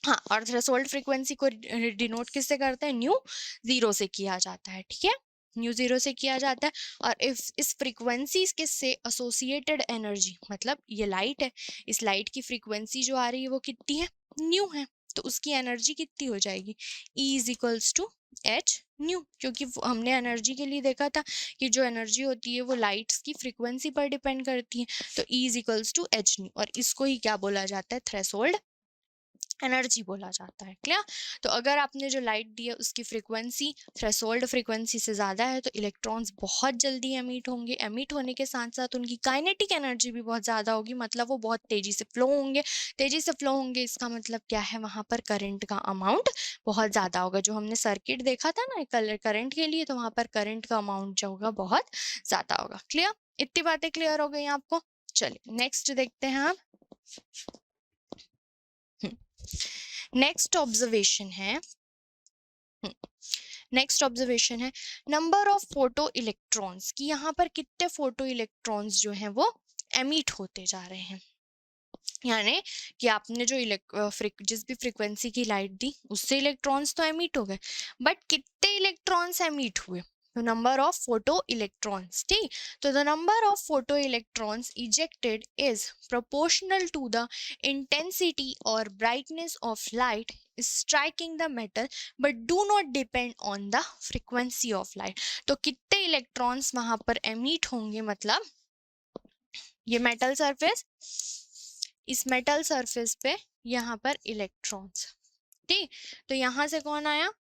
हाँ, और थ्रेशोल्ड फ्रीक्वेंसी को डिनोट किससे करते हैं, न्यू जीरो से किया जाता है। ठीक है, न्यू जीरो से किया जाता है। और इस फ्रीक्वेंसी के से एसोसिएटेड एनर्जी, मतलब ये लाइट है, इस लाइट की फ्रीक्वेंसी जो आ रही है वो कितनी है, न्यू है, तो उसकी एनर्जी कितनी हो जाएगी, E is equals to H nu, क्योंकि हमने एनर्जी के लिए देखा था कि जो एनर्जी होती है वो लाइट्स की फ्रीक्वेंसी पर डिपेंड करती है। तो E is equals to H nu, और इसको ही क्या बोला जाता है, थ्रेशोल्ड एनर्जी बोला जाता है। क्लियर। तो अगर आपने जो लाइट दी है उसकी फ्रीक्वेंसी थ्रेशोल्ड फ्रीक्वेंसी से ज़्यादा है तो इलेक्ट्रॉन्स बहुत जल्दी एमिट होंगे, एमिट होने के साथ साथ उनकी काइनेटिक एनर्जी भी बहुत ज़्यादा होगी, मतलब वो बहुत तेज़ी से फ्लो होंगे। तेज़ी से फ्लो होंगे इसका मतलब क्या है, वहाँ पर करंट का अमाउंट बहुत ज़्यादा होगा। जो हमने सर्किट देखा था ना करंट के लिए, तो वहाँ पर करंट का अमाउंट जो होगा बहुत ज़्यादा होगा। क्लियर, इतनी बातें क्लियर हो गई आपको। चलिए नेक्स्ट देखते हैं आप। नेक्स्ट ऑब्जर्वेशन है, नेक्स्ट ऑब्जर्वेशन है नंबर ऑफ फोटो इलेक्ट्रॉन्स, कि यहाँ पर कितने फोटो इलेक्ट्रॉन्स जो हैं वो एमिट होते जा रहे हैं। यानी कि आपने जो जिस भी फ्रीक्वेंसी की लाइट दी उससे इलेक्ट्रॉन्स तो एमिट हो गए, बट कितने इलेक्ट्रॉन्स एमिट हुए, तो नंबर ऑफ फोटो इलेक्ट्रॉन्स। ठीक, तो the number of photo electrons ejected is proportional to the intensity और brightness of light striking the metal but do not depend on the frequency of light. तो कितने electrons वहां पर emit होंगे, मतलब ये मेटल सरफेस, इस मेटल सरफेस पे यहाँ पर इलेक्ट्रॉन्स, ठीक, तो यहाँ से कौन आया,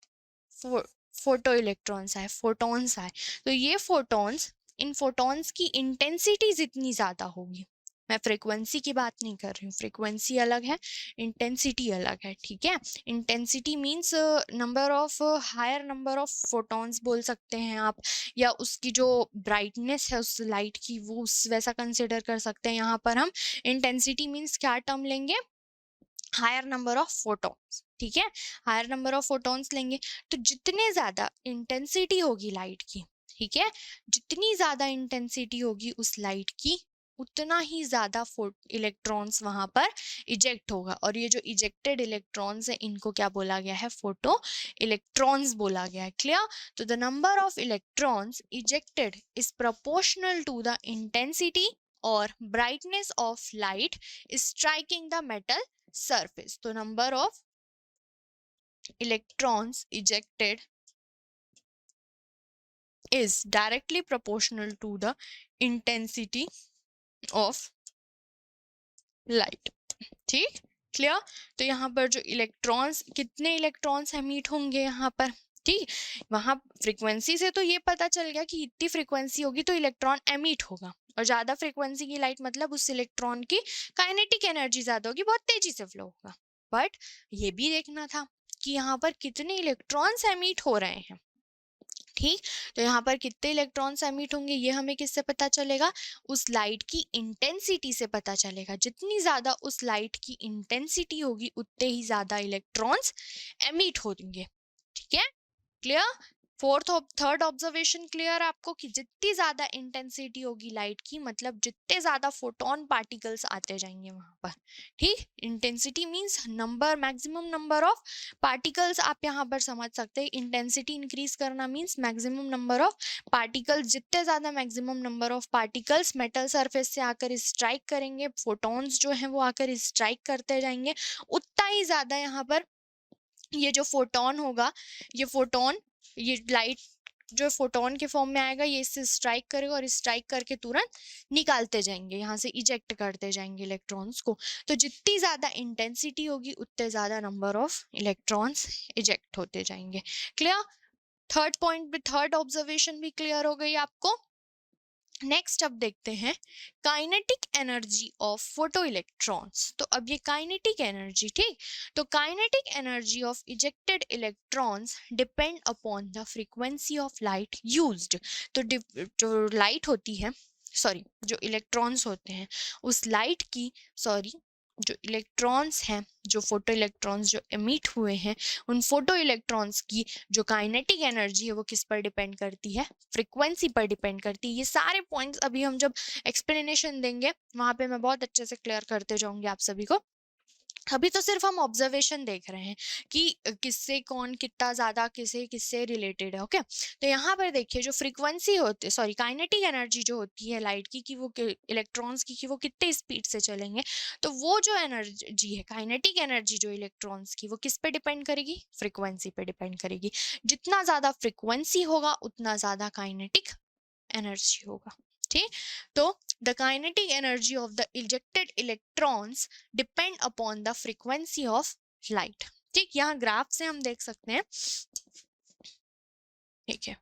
फोटो इलेक्ट्रॉन्स आए, फोटॉन्स आए। तो ये फोटॉन्स, इन फोटॉन्स की इंटेंसिटी जितनी ज़्यादा होगी, मैं फ्रीक्वेंसी की बात नहीं कर रही हूँ, फ्रीक्वेंसी अलग है, इंटेंसिटी अलग है। ठीक है, intensity means number of, higher number of photons बोल सकते हैं आप, या उसकी जो ब्राइटनेस है उस लाइट की वो वैसा कंसिडर कर सकते हैं। यहाँ पर हम इंटेंसिटी मीन्स क्या टर्म लेंगे, हायर नंबर ऑफ फोटॉन्स। ठीक है, हायर नंबर ऑफ फोटॉन्स लेंगे। तो जितने ज्यादा इंटेंसिटी होगी लाइट की, ठीक है, जितनी ज्यादा इंटेंसिटी होगी उस लाइट की, उतना ही ज्यादा इलेक्ट्रॉन्स वहां पर इजेक्ट होगा। और ये जो इजेक्टेड इलेक्ट्रॉन्स है इनको क्या बोला गया है, फोटो इलेक्ट्रॉन्स बोला गया है। क्लियर। तो the number of electrons ejected is proportional to the intensity और brightness of light striking the metal surface. तो number of electrons ejected is directly proportional to the intensity of light. ठीक, clear. तो यहाँ पर जो electrons, कितने electrons emit होंगे यहाँ पर, ठीक, वहां फ्रीक्वेंसी से तो ये पता चल गया कि इतनी फ्रीक्वेंसी होगी तो इलेक्ट्रॉन एमिट होगा, और ज्यादा फ्रीक्वेंसी की लाइट मतलब उस इलेक्ट्रॉन की काइनेटिक एनर्जी ज्यादा होगी, बहुत तेजी से फ्लो होगा। बट ये भी देखना था कि यहाँ पर कितने इलेक्ट्रॉन्स एमिट हो रहे हैं। ठीक, तो यहाँ पर कितने इलेक्ट्रॉन्स एमिट होंगे ये हमें किससे पता चलेगा, उस लाइट की इंटेंसिटी से पता चलेगा। जितनी ज्यादा उस लाइट की इंटेंसिटी होगी उतने ही ज्यादा इलेक्ट्रॉन्स एमिट होंगे। ठीक है, क्लियर। थर्ड ऑब्जर्वेशन क्लियर आपको कि जितनी ज्यादा इंटेंसिटी होगी लाइट की, मतलब जितने ज्यादा फोटोन पार्टिकल्स आते जाएंगे वहां पर। ठीक, intensity means number, maximum number of particles आप यहाँ पर समझ सकते हैं। इंटेंसिटी इंक्रीज करना means maximum number of particles. जितने ज्यादा maximum number of particles metal surface से आकर स्ट्राइक करेंगे, फोटोन्स जो है वो आकर स्ट्राइक करते जाएंगे, उतना ही ज्यादा यहाँ पर ये जो फोटोन होगा, ये फोटोन, ये लाइट जो फोटोन के फॉर्म में आएगा, ये इससे स्ट्राइक करेगा और स्ट्राइक करके तुरंत निकालते जाएंगे, यहाँ से इजेक्ट करते जाएंगे इलेक्ट्रॉन्स को। तो जितनी ज्यादा इंटेंसिटी होगी उतने ज्यादा नंबर ऑफ इलेक्ट्रॉन्स इजेक्ट होते जाएंगे। क्लियर, थर्ड पॉइंट भी, थर्ड ऑब्जर्वेशन भी क्लियर हो गई आपको। नेक्स्ट अब देखते हैं kinetic energy of photo electrons. तो अब ये काइनेटिक एनर्जी, ठीक, तो kinetic energy of ejected electrons depend upon the frequency of light used. तो जो लाइट होती है, सॉरी जो इलेक्ट्रॉन्स होते हैं उस लाइट की, सॉरी जो इलेक्ट्रॉन्स हैं, जो फोटो इलेक्ट्रॉन्स जो एमिट हुए हैं, उन फोटो इलेक्ट्रॉन्स की जो काइनेटिक एनर्जी है वो किस पर डिपेंड करती है, फ्रीक्वेंसी पर डिपेंड करती है। ये सारे पॉइंट्स अभी हम जब एक्सप्लेनेशन देंगे वहां पे मैं बहुत अच्छे से क्लियर करते जाऊंगी आप सभी को। अभी तो सिर्फ हम ऑब्जर्वेशन देख रहे हैं कि किससे कौन कितना ज्यादा किसे किससे रिलेटेड है। ओके, तो यहाँ पर देखिए जो फ्रीक्वेंसी होती है, सॉरी काइनेटिक एनर्जी जो होती है लाइट की, कि वो इलेक्ट्रॉन्स की, कि वो कितने स्पीड से चलेंगे, तो वो जो एनर्जी है काइनेटिक एनर्जी जो इलेक्ट्रॉन्स की, वो किस पे डिपेंड करेगी, फ्रीक्वेंसी पे डिपेंड करेगी। जितना ज्यादा फ्रीक्वेंसी होगा उतना ज्यादा काइनेटिक एनर्जी होगा। ठीक, तो the kinetic energy of the ejected electrons depend upon the frequency of light. ठीक, यहाँ ग्राफ से हम देख सकते हैं, ठीक है,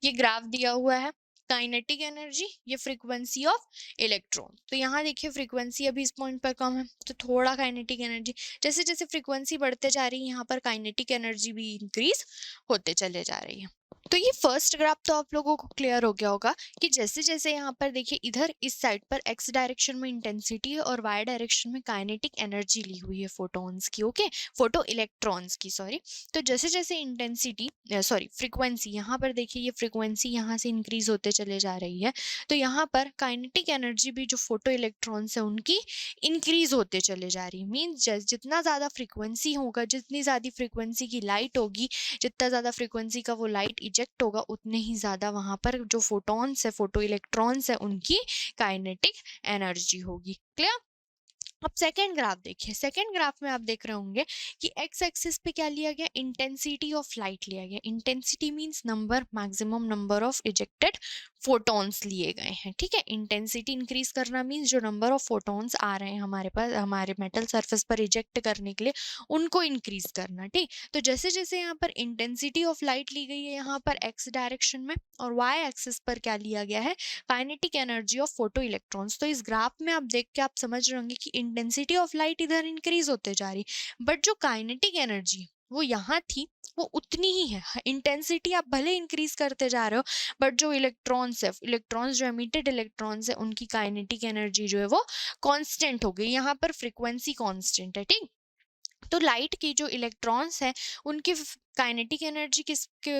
ये ग्राफ दिया हुआ है, काइनेटिक एनर्जी, ये फ्रीक्वेंसी ऑफ इलेक्ट्रॉन। तो यहाँ देखिए फ्रीक्वेंसी अभी इस पॉइंट पर कम है तो थोड़ा काइनेटिक एनर्जी, जैसे जैसे फ्रीक्वेंसी बढ़ते जा रही है यहाँ पर काइनेटिक एनर्जी भी इंक्रीज होते चले जा रही है। तो ये फर्स्ट ग्राफ तो आप लोगों को क्लियर हो गया होगा कि जैसे जैसे यहाँ पर देखिए इधर इस साइड पर एक्स डायरेक्शन में इंटेंसिटी है और वाई डायरेक्शन में काइनेटिक एनर्जी ली हुई है फोटोन्स की, ओके, फोटो इलेक्ट्रॉन्स की, सॉरी। तो जैसे जैसे इंटेंसिटी, सॉरी फ्रीक्वेंसी, यहाँ पर देखिए ये फ्रीक्वेंसी यहाँ से इंक्रीज होते चले जा रही है, तो यहाँ पर काइनेटिक एनर्जी भी जो फोटो इलेक्ट्रॉन्स है उनकी इंक्रीज होते चले जा रही है। मीन्स जितना ज़्यादा फ्रीक्वेंसी होगा, जितनी ज़्यादा फ्रीक्वेंसी की लाइट होगी, जितना ज़्यादा फ्रीक्वेंसी का वो लाइट इजेक्ट होगा, उतने ही ज़्यादा वहाँ पर जो फोटॉन्स है, फोटो इलेक्ट्रॉन्स है, उनकी काइनेटिक एनर्जी होगी। क्लियर। अब सेकेंड ग्राफ देखिए, सेकेंड ग्राफ में आप देख रहे होंगे कि एक्स एक्सिस पे क्या लिया गया, इंटेंसिटी ऑफ लाइट लिया गया। Intensity means number, maximum number of ejected photons लिए गए हैं। ठीक है, इंटेंसिटी इंक्रीज करना मींस जो नंबर ऑफ फोटॉन्स आ रहे हैं हमारे पास, हमारे मेटल सरफेस पर इजेक्ट करने के लिए, उनको इंक्रीज करना। ठीक, तो जैसे जैसे यहाँ पर इंटेंसिटी ऑफ लाइट ली गई है यहाँ पर एक्स डायरेक्शन में, और वाई एक्सिस पर क्या लिया गया है, kinetic energy of photo electrons. तो इस ग्राफ में आप देख के आप समझ रहे होंगे कि इंटेंसिटी ऑफ लाइट इधर इंक्रीज होते जा रही, बट जो काइनेटिक एनर्जी वो यहाँ थी वो उतनी ही है। इंटेंसिटी आप भले इंक्रीज करते जा रहे हो, बट जो इलेक्ट्रॉन्स है, इलेक्ट्रॉन्स जो एमिटेड इलेक्ट्रॉन्स है, उनकी काइनेटिक एनर्जी जो है वो कांस्टेंट हो गई। यहाँ पर फ्रीक्वेंसी कांस्टेंट है। ठीक, तो लाइट की जो इलेक्ट्रॉन्स हैं उनकी काइनेटिक एनर्जी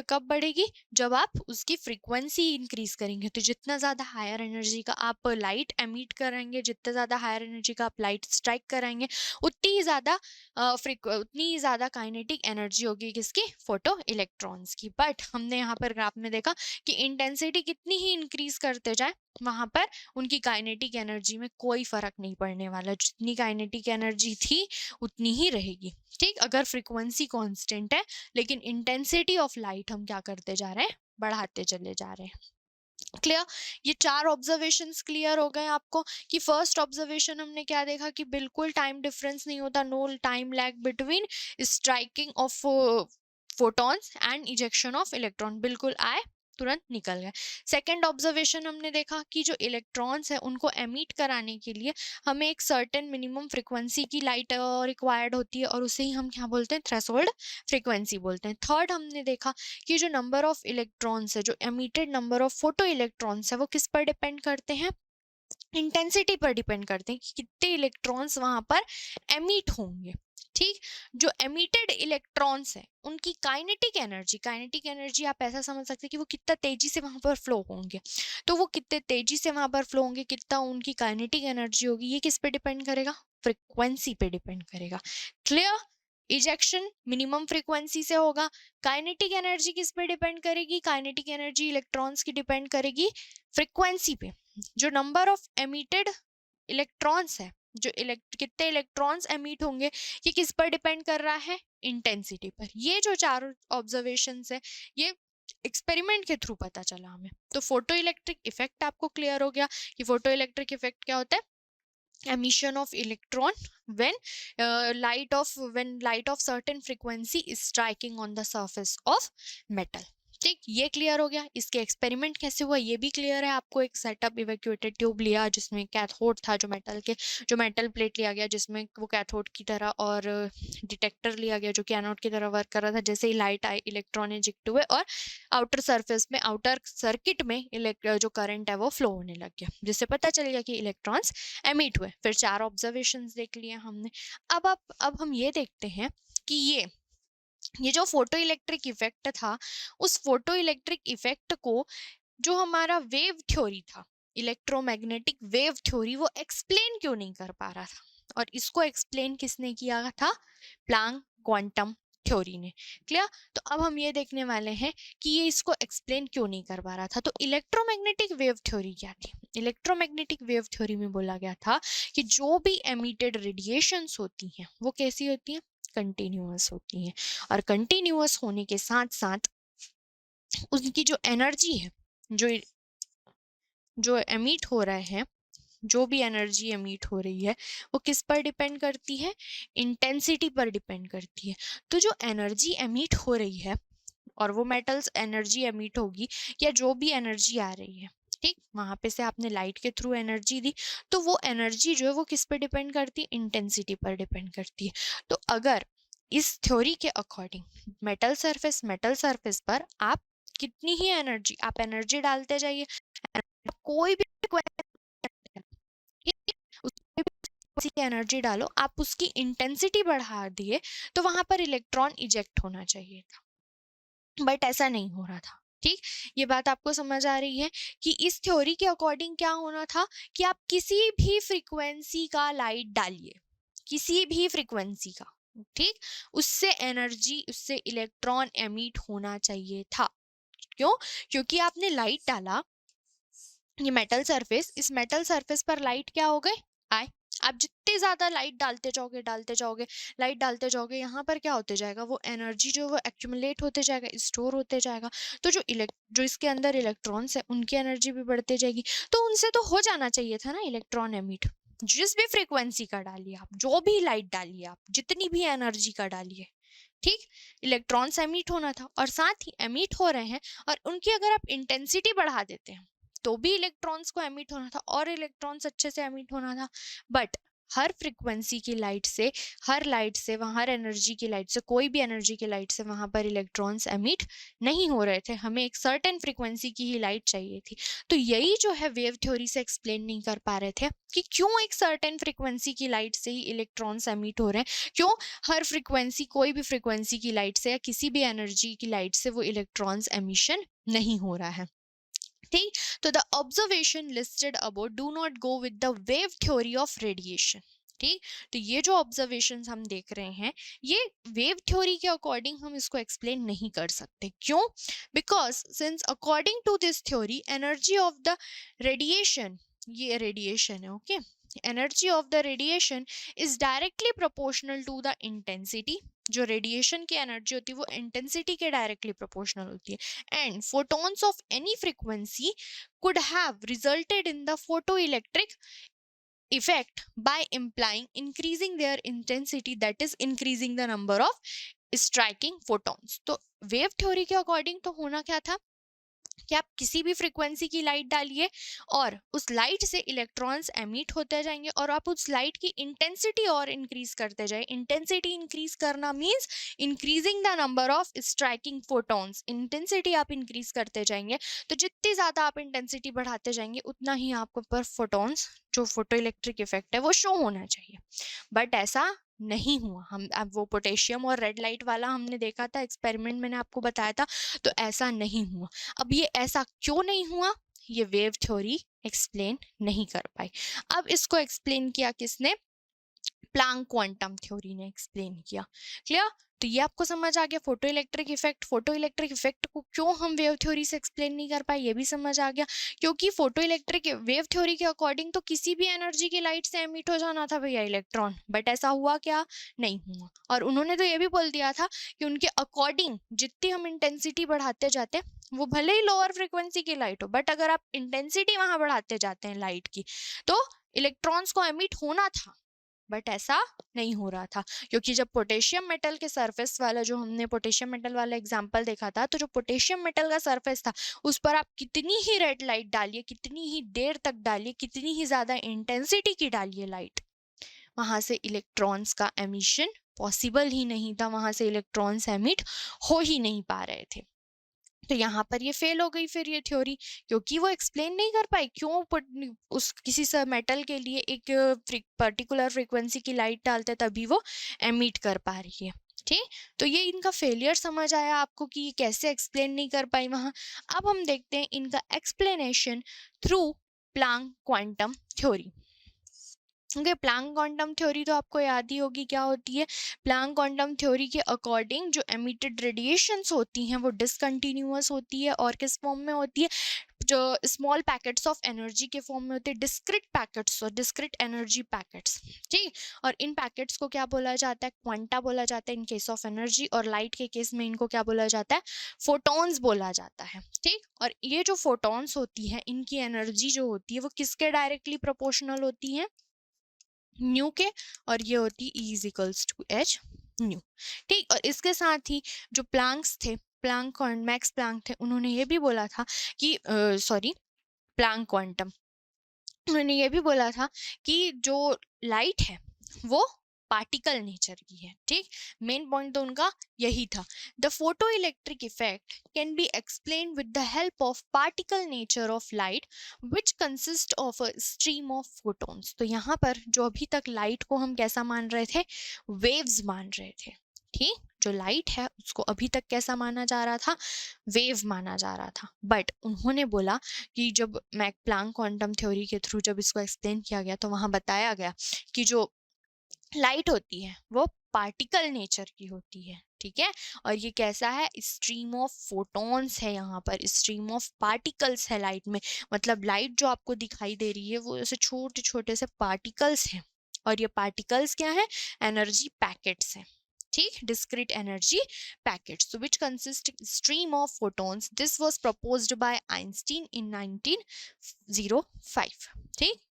कब बढ़ेगी, जब आप उसकी फ्रीक्वेंसी इंक्रीज करेंगे। तो जितना ज़्यादा हायर एनर्जी का आप लाइट एमिट करेंगे, जितना ज़्यादा हायर एनर्जी का आप लाइट स्ट्राइक कराएंगे, उतनी ही ज़्यादा काइनेटिक एनर्जी होगी किसकी, फोटो इलेक्ट्रॉन्स की। बट हमने यहाँ पर ग्राफ में देखा कि इंटेंसिटी कितनी ही इंक्रीज करते जाए वहां पर उनकी काइनेटिक एनर्जी में कोई फर्क नहीं पड़ने वाला, जितनी काइनेटिक एनर्जी थी उतनी ही रहेगी। ठीक, अगर फ्रीक्वेंसी कांस्टेंट है लेकिन इंटेंसिटी ऑफ लाइट हम क्या करते जा रहे हैं, बढ़ाते चले जा रहे हैं। क्लियर, ये चार ऑब्जर्वेशंस क्लियर हो गए आपको कि फर्स्ट ऑब्जर्वेशन हमने क्या देखा कि बिल्कुल टाइम डिफरेंस नहीं होता, no time lag between striking of photons and ejection of electron, बिल्कुल आए तुरंत निकल गए। सेकेंड ऑब्जर्वेशन हमने देखा कि जो इलेक्ट्रॉन्स है उनको एमिट कराने के लिए हमें एक सर्टेन मिनिमम फ्रिक्वेंसी की लाइट रिक्वायर्ड होती है और उसे ही हम क्या बोलते हैं, थ्रेशोल्ड फ्रिक्वेंसी बोलते हैं। थर्ड हमने देखा कि जो नंबर ऑफ इलेक्ट्रॉन्स है, जो emitted number of photo electrons है, वो किस पर डिपेंड करते हैं, इंटेंसिटी पर डिपेंड करते हैं कि कितने इलेक्ट्रॉन्स वहां पर एमिट होंगे। ठीक, जो एमिटेड इलेक्ट्रॉन्स हैं उनकी काइनेटिक एनर्जी आप ऐसा समझ सकते हैं कि वो कितना तेजी से वहां पर फ्लो होंगे। तो वो कितने तेजी से वहां पर फ्लो होंगे, कितना उनकी काइनेटिक एनर्जी होगी, ये किस पे डिपेंड करेगा, फ्रिक्वेंसी पे डिपेंड करेगा। क्लियर, इजेक्शन मिनिमम फ्रीक्वेंसी से होगा। काइनेटिक एनर्जी किस पे डिपेंड करेगी, काइनेटिक एनर्जी इलेक्ट्रॉन्स की डिपेंड करेगी फ्रीक्वेंसी पे। जो नंबर ऑफ एमिटेड इलेक्ट्रॉन्स है, जो कितने इलेक्ट्रॉन्स एमिट होंगे, ये किस पर डिपेंड कर रहा है, इंटेंसिटी पर। ये जो चारों ऑब्जर्वेशंस है ये एक्सपेरिमेंट के थ्रू पता चला हमें। तो फोटो इलेक्ट्रिक इफेक्ट आपको क्लियर हो गया कि फोटो इलेक्ट्रिक इफेक्ट क्या होता है, emission of electron when light of certain frequency is striking on the surface of metal। ठीक, ये क्लियर हो गया। इसके एक्सपेरिमेंट कैसे हुआ ये भी क्लियर है आपको। एक सेटअप इवैक्यूएटेड ट्यूब लिया जिसमें कैथोड था, जो मेटल प्लेट लिया गया जिसमें वो कैथोड की तरह, और डिटेक्टर लिया गया जो कि एनोड की तरह वर्क कर रहा था। जैसे ही लाइट आई, इलेक्ट्रॉन इजेक्ट हुए और आउटर सरफेस में, आउटर सर्किट में जो करंट है वो फ्लो होने लग गया, जिससे पता चल गया कि इलेक्ट्रॉन्स एमिट हुए। फिर चार ऑब्जर्वेशंस देख लिए हमने। अब हम ये देखते हैं कि ये जो फोटो इलेक्ट्रिक इफेक्ट था, उस फोटो इलेक्ट्रिक इफेक्ट को जो हमारा वेव थ्योरी था, इलेक्ट्रोमैग्नेटिक वेव थ्योरी, वो एक्सप्लेन क्यों नहीं कर पा रहा था। और इसको एक्सप्लेन किसने किया था, प्लैंक क्वांटम थ्योरी ने। क्लियर, तो अब हम ये देखने वाले हैं कि ये इसको एक्सप्लेन क्यों नहीं कर पा रहा था। तो इलेक्ट्रोमैग्नेटिक वेव थ्योरी क्या थी, इलेक्ट्रोमैग्नेटिक वेव थ्योरी में बोला गया था कि जो भी एमिटेड रेडिएशंस होती हैं वो कैसी होती हैं, कंटिन्यूअस होती हैं। और कंटिन्यूअस होने के साथ साथ उनकी जो एनर्जी है, जो एमिट हो रहे हैं, जो भी एनर्जी एमिट हो रही है वो किस पर डिपेंड करती है, इंटेंसिटी पर डिपेंड करती है। तो जो एनर्जी एमिट हो रही है, और वो मेटल्स एनर्जी एमिट होगी या जो भी एनर्जी आ रही है, ठीक, वहां पे से आपने लाइट के थ्रू एनर्जी दी, तो वो एनर्जी जो है वो किस पर डिपेंड करती है, इंटेंसिटी पर डिपेंड करती है। तो अगर इस थ्योरी के अकॉर्डिंग मेटल सरफेस पर आप कितनी ही एनर्जी डालते जाइए, कोई भी एनर्जी डालो, आप उसकी इंटेंसिटी बढ़ा दिए तो वहां पर इलेक्ट्रॉन इजेक्ट होना चाहिए था, बट ऐसा नहीं हो रहा था। ठीक, ये बात आपको समझ आ रही है कि इस थ्योरी के अकॉर्डिंग क्या होना था कि आप किसी भी फ्रीक्वेंसी का लाइट डालिए, किसी भी फ्रीक्वेंसी का, ठीक, उससे इलेक्ट्रॉन एमिट होना चाहिए था। क्यों, क्योंकि आपने लाइट डाला, ये मेटल सरफेस, इस मेटल सरफेस पर लाइट क्या हो गए, आए। आप जितने ज्यादा लाइट लाइट डालते जाओगे, यहाँ पर क्या होते जाएगा, वो एनर्जी जो वो एक्यूमुलेट होते जाएगा, स्टोर होते जाएगा। तो जो इसके अंदर इलेक्ट्रॉन्स है उनकी एनर्जी भी बढ़ते जाएगी। तो उनसे तो हो जाना चाहिए था ना इलेक्ट्रॉन एमिट। जिस भी फ्रीक्वेंसी का डालिए आप, जो भी लाइट डालिए आप, जितनी भी एनर्जी का डालिए, ठीक, इलेक्ट्रॉन्स एमिट होना था। और साथ ही एमिट हो रहे हैं, और उनकी अगर आप इंटेंसिटी बढ़ा देते हैं तो भी इलेक्ट्रॉन्स को एमिट होना था, और इलेक्ट्रॉन्स अच्छे से एमिट होना था। बट हर फ्रीक्वेंसी की लाइट से, हर एनर्जी की लाइट से, कोई भी एनर्जी की लाइट से वहां पर इलेक्ट्रॉन्स एमिट नहीं हो रहे थे। हमें एक सर्टेन फ्रीक्वेंसी की ही लाइट चाहिए थी। तो यही जो है वेव थ्योरी से एक्सप्लेन नहीं कर पा रहे थे कि क्यों एक सर्टेन फ्रीक्वेंसी की लाइट से ही इलेक्ट्रॉन्स एमिट हो रहे हैं, क्यों हर फ्रीक्वेंसी, कोई भी फ्रीक्वेंसी की लाइट से या किसी भी एनर्जी की लाइट से वो इलेक्ट्रॉन्स एमिशन नहीं हो रहा है। ठीक, तो the observation listed above do not go with the wave theory of radiation. ठीक, तो ये जो ऑब्जर्वेशन हम देख रहे हैं, ये वेव थ्योरी के अकॉर्डिंग हम इसको एक्सप्लेन नहीं कर सकते। क्यों, because since according to this theory energy of the radiation, ये रेडिएशन है, okay, energy of the radiation is directly proportional to the intensity. जो रेडिएशन की एनर्जी होती है वो इंटेंसिटी के डायरेक्टली प्रोपोर्शनल होती है। And photons of any frequency could have resulted in the photoelectric effect by implying increasing their intensity, that is increasing the number of striking photons। तो wave theory के according तो होना क्या था, कि आप किसी भी फ्रीक्वेंसी की लाइट डालिए और उस लाइट से इलेक्ट्रॉन्स एमिट होते जाएंगे और आप उस लाइट की इंटेंसिटी और इंक्रीज करते जाए। इंटेंसिटी इंक्रीज करना means increasing the number of striking photons. Intensity आप इंक्रीज करते जाएंगे तो जितनी ज़्यादा आप इंटेंसिटी बढ़ाते जाएंगे उतना ही आपको पर फोटॉन्स जो फोटो इलेक्ट्रिक इफेक्ट है वो शो होना चाहिए। बट ऐसा नहीं हुआ। हम अब वो पोटेशियम और रेड लाइट वाला हमने देखा था एक्सपेरिमेंट, मैंने आपको बताया था, तो ऐसा नहीं हुआ। अब ये ऐसा क्यों नहीं हुआ, ये वेव थ्योरी एक्सप्लेन नहीं कर पाई। अब इसको एक्सप्लेन किया किसने, प्लांक क्वांटम थ्योरी ने एक्सप्लेन किया। क्लियर? तो ये आपको समझ आ गया photo electric effect. Photo electric effect को क्यों हम वेव थ्योरी से एक्सप्लेन नहीं कर पाए ये भी समझ आ गया, क्योंकि फोटो इलेक्ट्रिक वेव थ्योरी के अकॉर्डिंग तो किसी भी एनर्जी की लाइट से एमिट हो जाना था भैया इलेक्ट्रॉन, बट ऐसा हुआ क्या, नहीं हुआ। और उन्होंने तो ये भी बोल दिया था कि उनके अकॉर्डिंग जितनी हम इंटेंसिटी बढ़ाते जाते हैं वो भले ही लोअर फ्रिक्वेंसी की लाइट हो, बट अगर आप इंटेंसिटी वहां बढ़ाते जाते हैं लाइट की तो इलेक्ट्रॉन्स को एमिट होना था, बट ऐसा नहीं हो रहा था। क्योंकि जब पोटेशियम मेटल के सरफेस वाला, जो हमने पोटेशियम मेटल वाला एग्जांपल देखा था, तो जो पोटेशियम मेटल का सरफेस था उस पर आप कितनी ही रेड लाइट डालिए, कितनी ही देर तक डालिए, कितनी ही ज्यादा इंटेंसिटी की डालिए लाइट, वहां से इलेक्ट्रॉन्स का एमिशन पॉसिबल ही नहीं था, वहां से इलेक्ट्रॉन्स एमिट हो ही नहीं पा रहे थे। तो यहाँ पर ये फेल हो गई फिर ये थ्योरी, क्योंकि वो एक्सप्लेन नहीं कर पाई क्यों उस किसी मेटल के लिए एक पर्टिकुलर फ्रीक्वेंसी की लाइट डालते तभी वो एमिट कर पा रही है। ठीक, तो ये इनका फेलियर समझ आया आपको कि ये कैसे एक्सप्लेन नहीं कर पाई वहां। अब हम देखते हैं इनका explanation through Planck quantum theory. Okay, Planck quantum theory तो आपको याद ही होगी क्या होती है। प्लांक क्वांटम थ्योरी के अकॉर्डिंग जो एमिटेड रेडिएशंस होती हैं वो डिसकंटिन्यूअस होती है और किस फॉर्म में होती है, जो स्मॉल पैकेट्स ऑफ एनर्जी के फॉर्म में होते हैं, डिस्क्रिट पैकेट्स और डिस्क्रिट एनर्जी पैकेट्स। ठीक, और इन पैकेट्स को क्या बोला जाता है, क्वांटा बोला जाता है इन केस ऑफ एनर्जी, और लाइट के केस में इनको क्या बोला जाता है, फोटॉन्स बोला जाता है। ठीक, और ये जो फोटॉन्स होती है इनकी एनर्जी जो होती है वो किसके डायरेक्टली प्रोपोर्शनल होती है, न्यू के, और ये होती E is equals to H nu. ठीक, और इसके साथ ही जो प्लांक्स थे, प्लांक और मैक्स प्लांक थे, उन्होंने ये भी बोला था कि सॉरी प्लांक क्वांटम, उन्होंने ये भी बोला था कि जो लाइट है वो पार्टिकल नेचर की है। ठीक, मेन पॉइंट तो उनका यही था। The photo electric effect can be explain with the help of particle nature of light which consist of a stream of photons. तो यहाँ पर जो अभी तक लाइट को हम कैसा मान रहे थे, वेव्स मान रहे थे। ठीक, जो लाइट है उसको अभी तक कैसा माना जा रहा था, वेव माना जा रहा था। बट उन्होंने बोला कि जब मैक प्लांक क्वांटम थ्योरी के थ्रू जब इसको एक्सप्लेन किया गया तो वहां बताया गया कि जो लाइट होती है वो पार्टिकल नेचर की होती है। ठीक है, और ये कैसा है, स्ट्रीम ऑफ फोटॉन्स है, यहाँ पर स्ट्रीम ऑफ पार्टिकल्स है लाइट में। मतलब लाइट जो आपको दिखाई दे रही है वो ऐसे छोटे छोटे से पार्टिकल्स हैं, और ये पार्टिकल्स क्या है, एनर्जी पैकेट्स हैं। ठीक, discrete energy packets which consist stream of photons. This was proposed by Einstein in 1905। ठीक,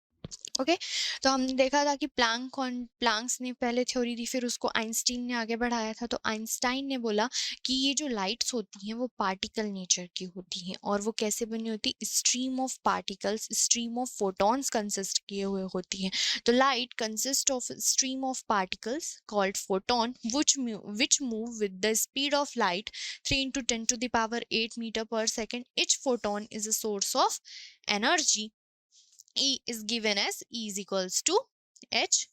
ओके तो हमने देखा था कि प्लांक्स ने पहले थ्योरी दी, फिर उसको आइंस्टीन ने आगे बढ़ाया था। तो आइंस्टाइन ने बोला कि ये जो लाइट्स होती हैं वो पार्टिकल नेचर की होती हैं, और वो कैसे बनी होती, stream of particles, stream of photons consist किए हुए होती हैं। तो light consist of stream of particles called photon which move with the speed of light 3 into 10 to the power 8 meter per second. Each photon is a source of energy. E is given as E is equals to h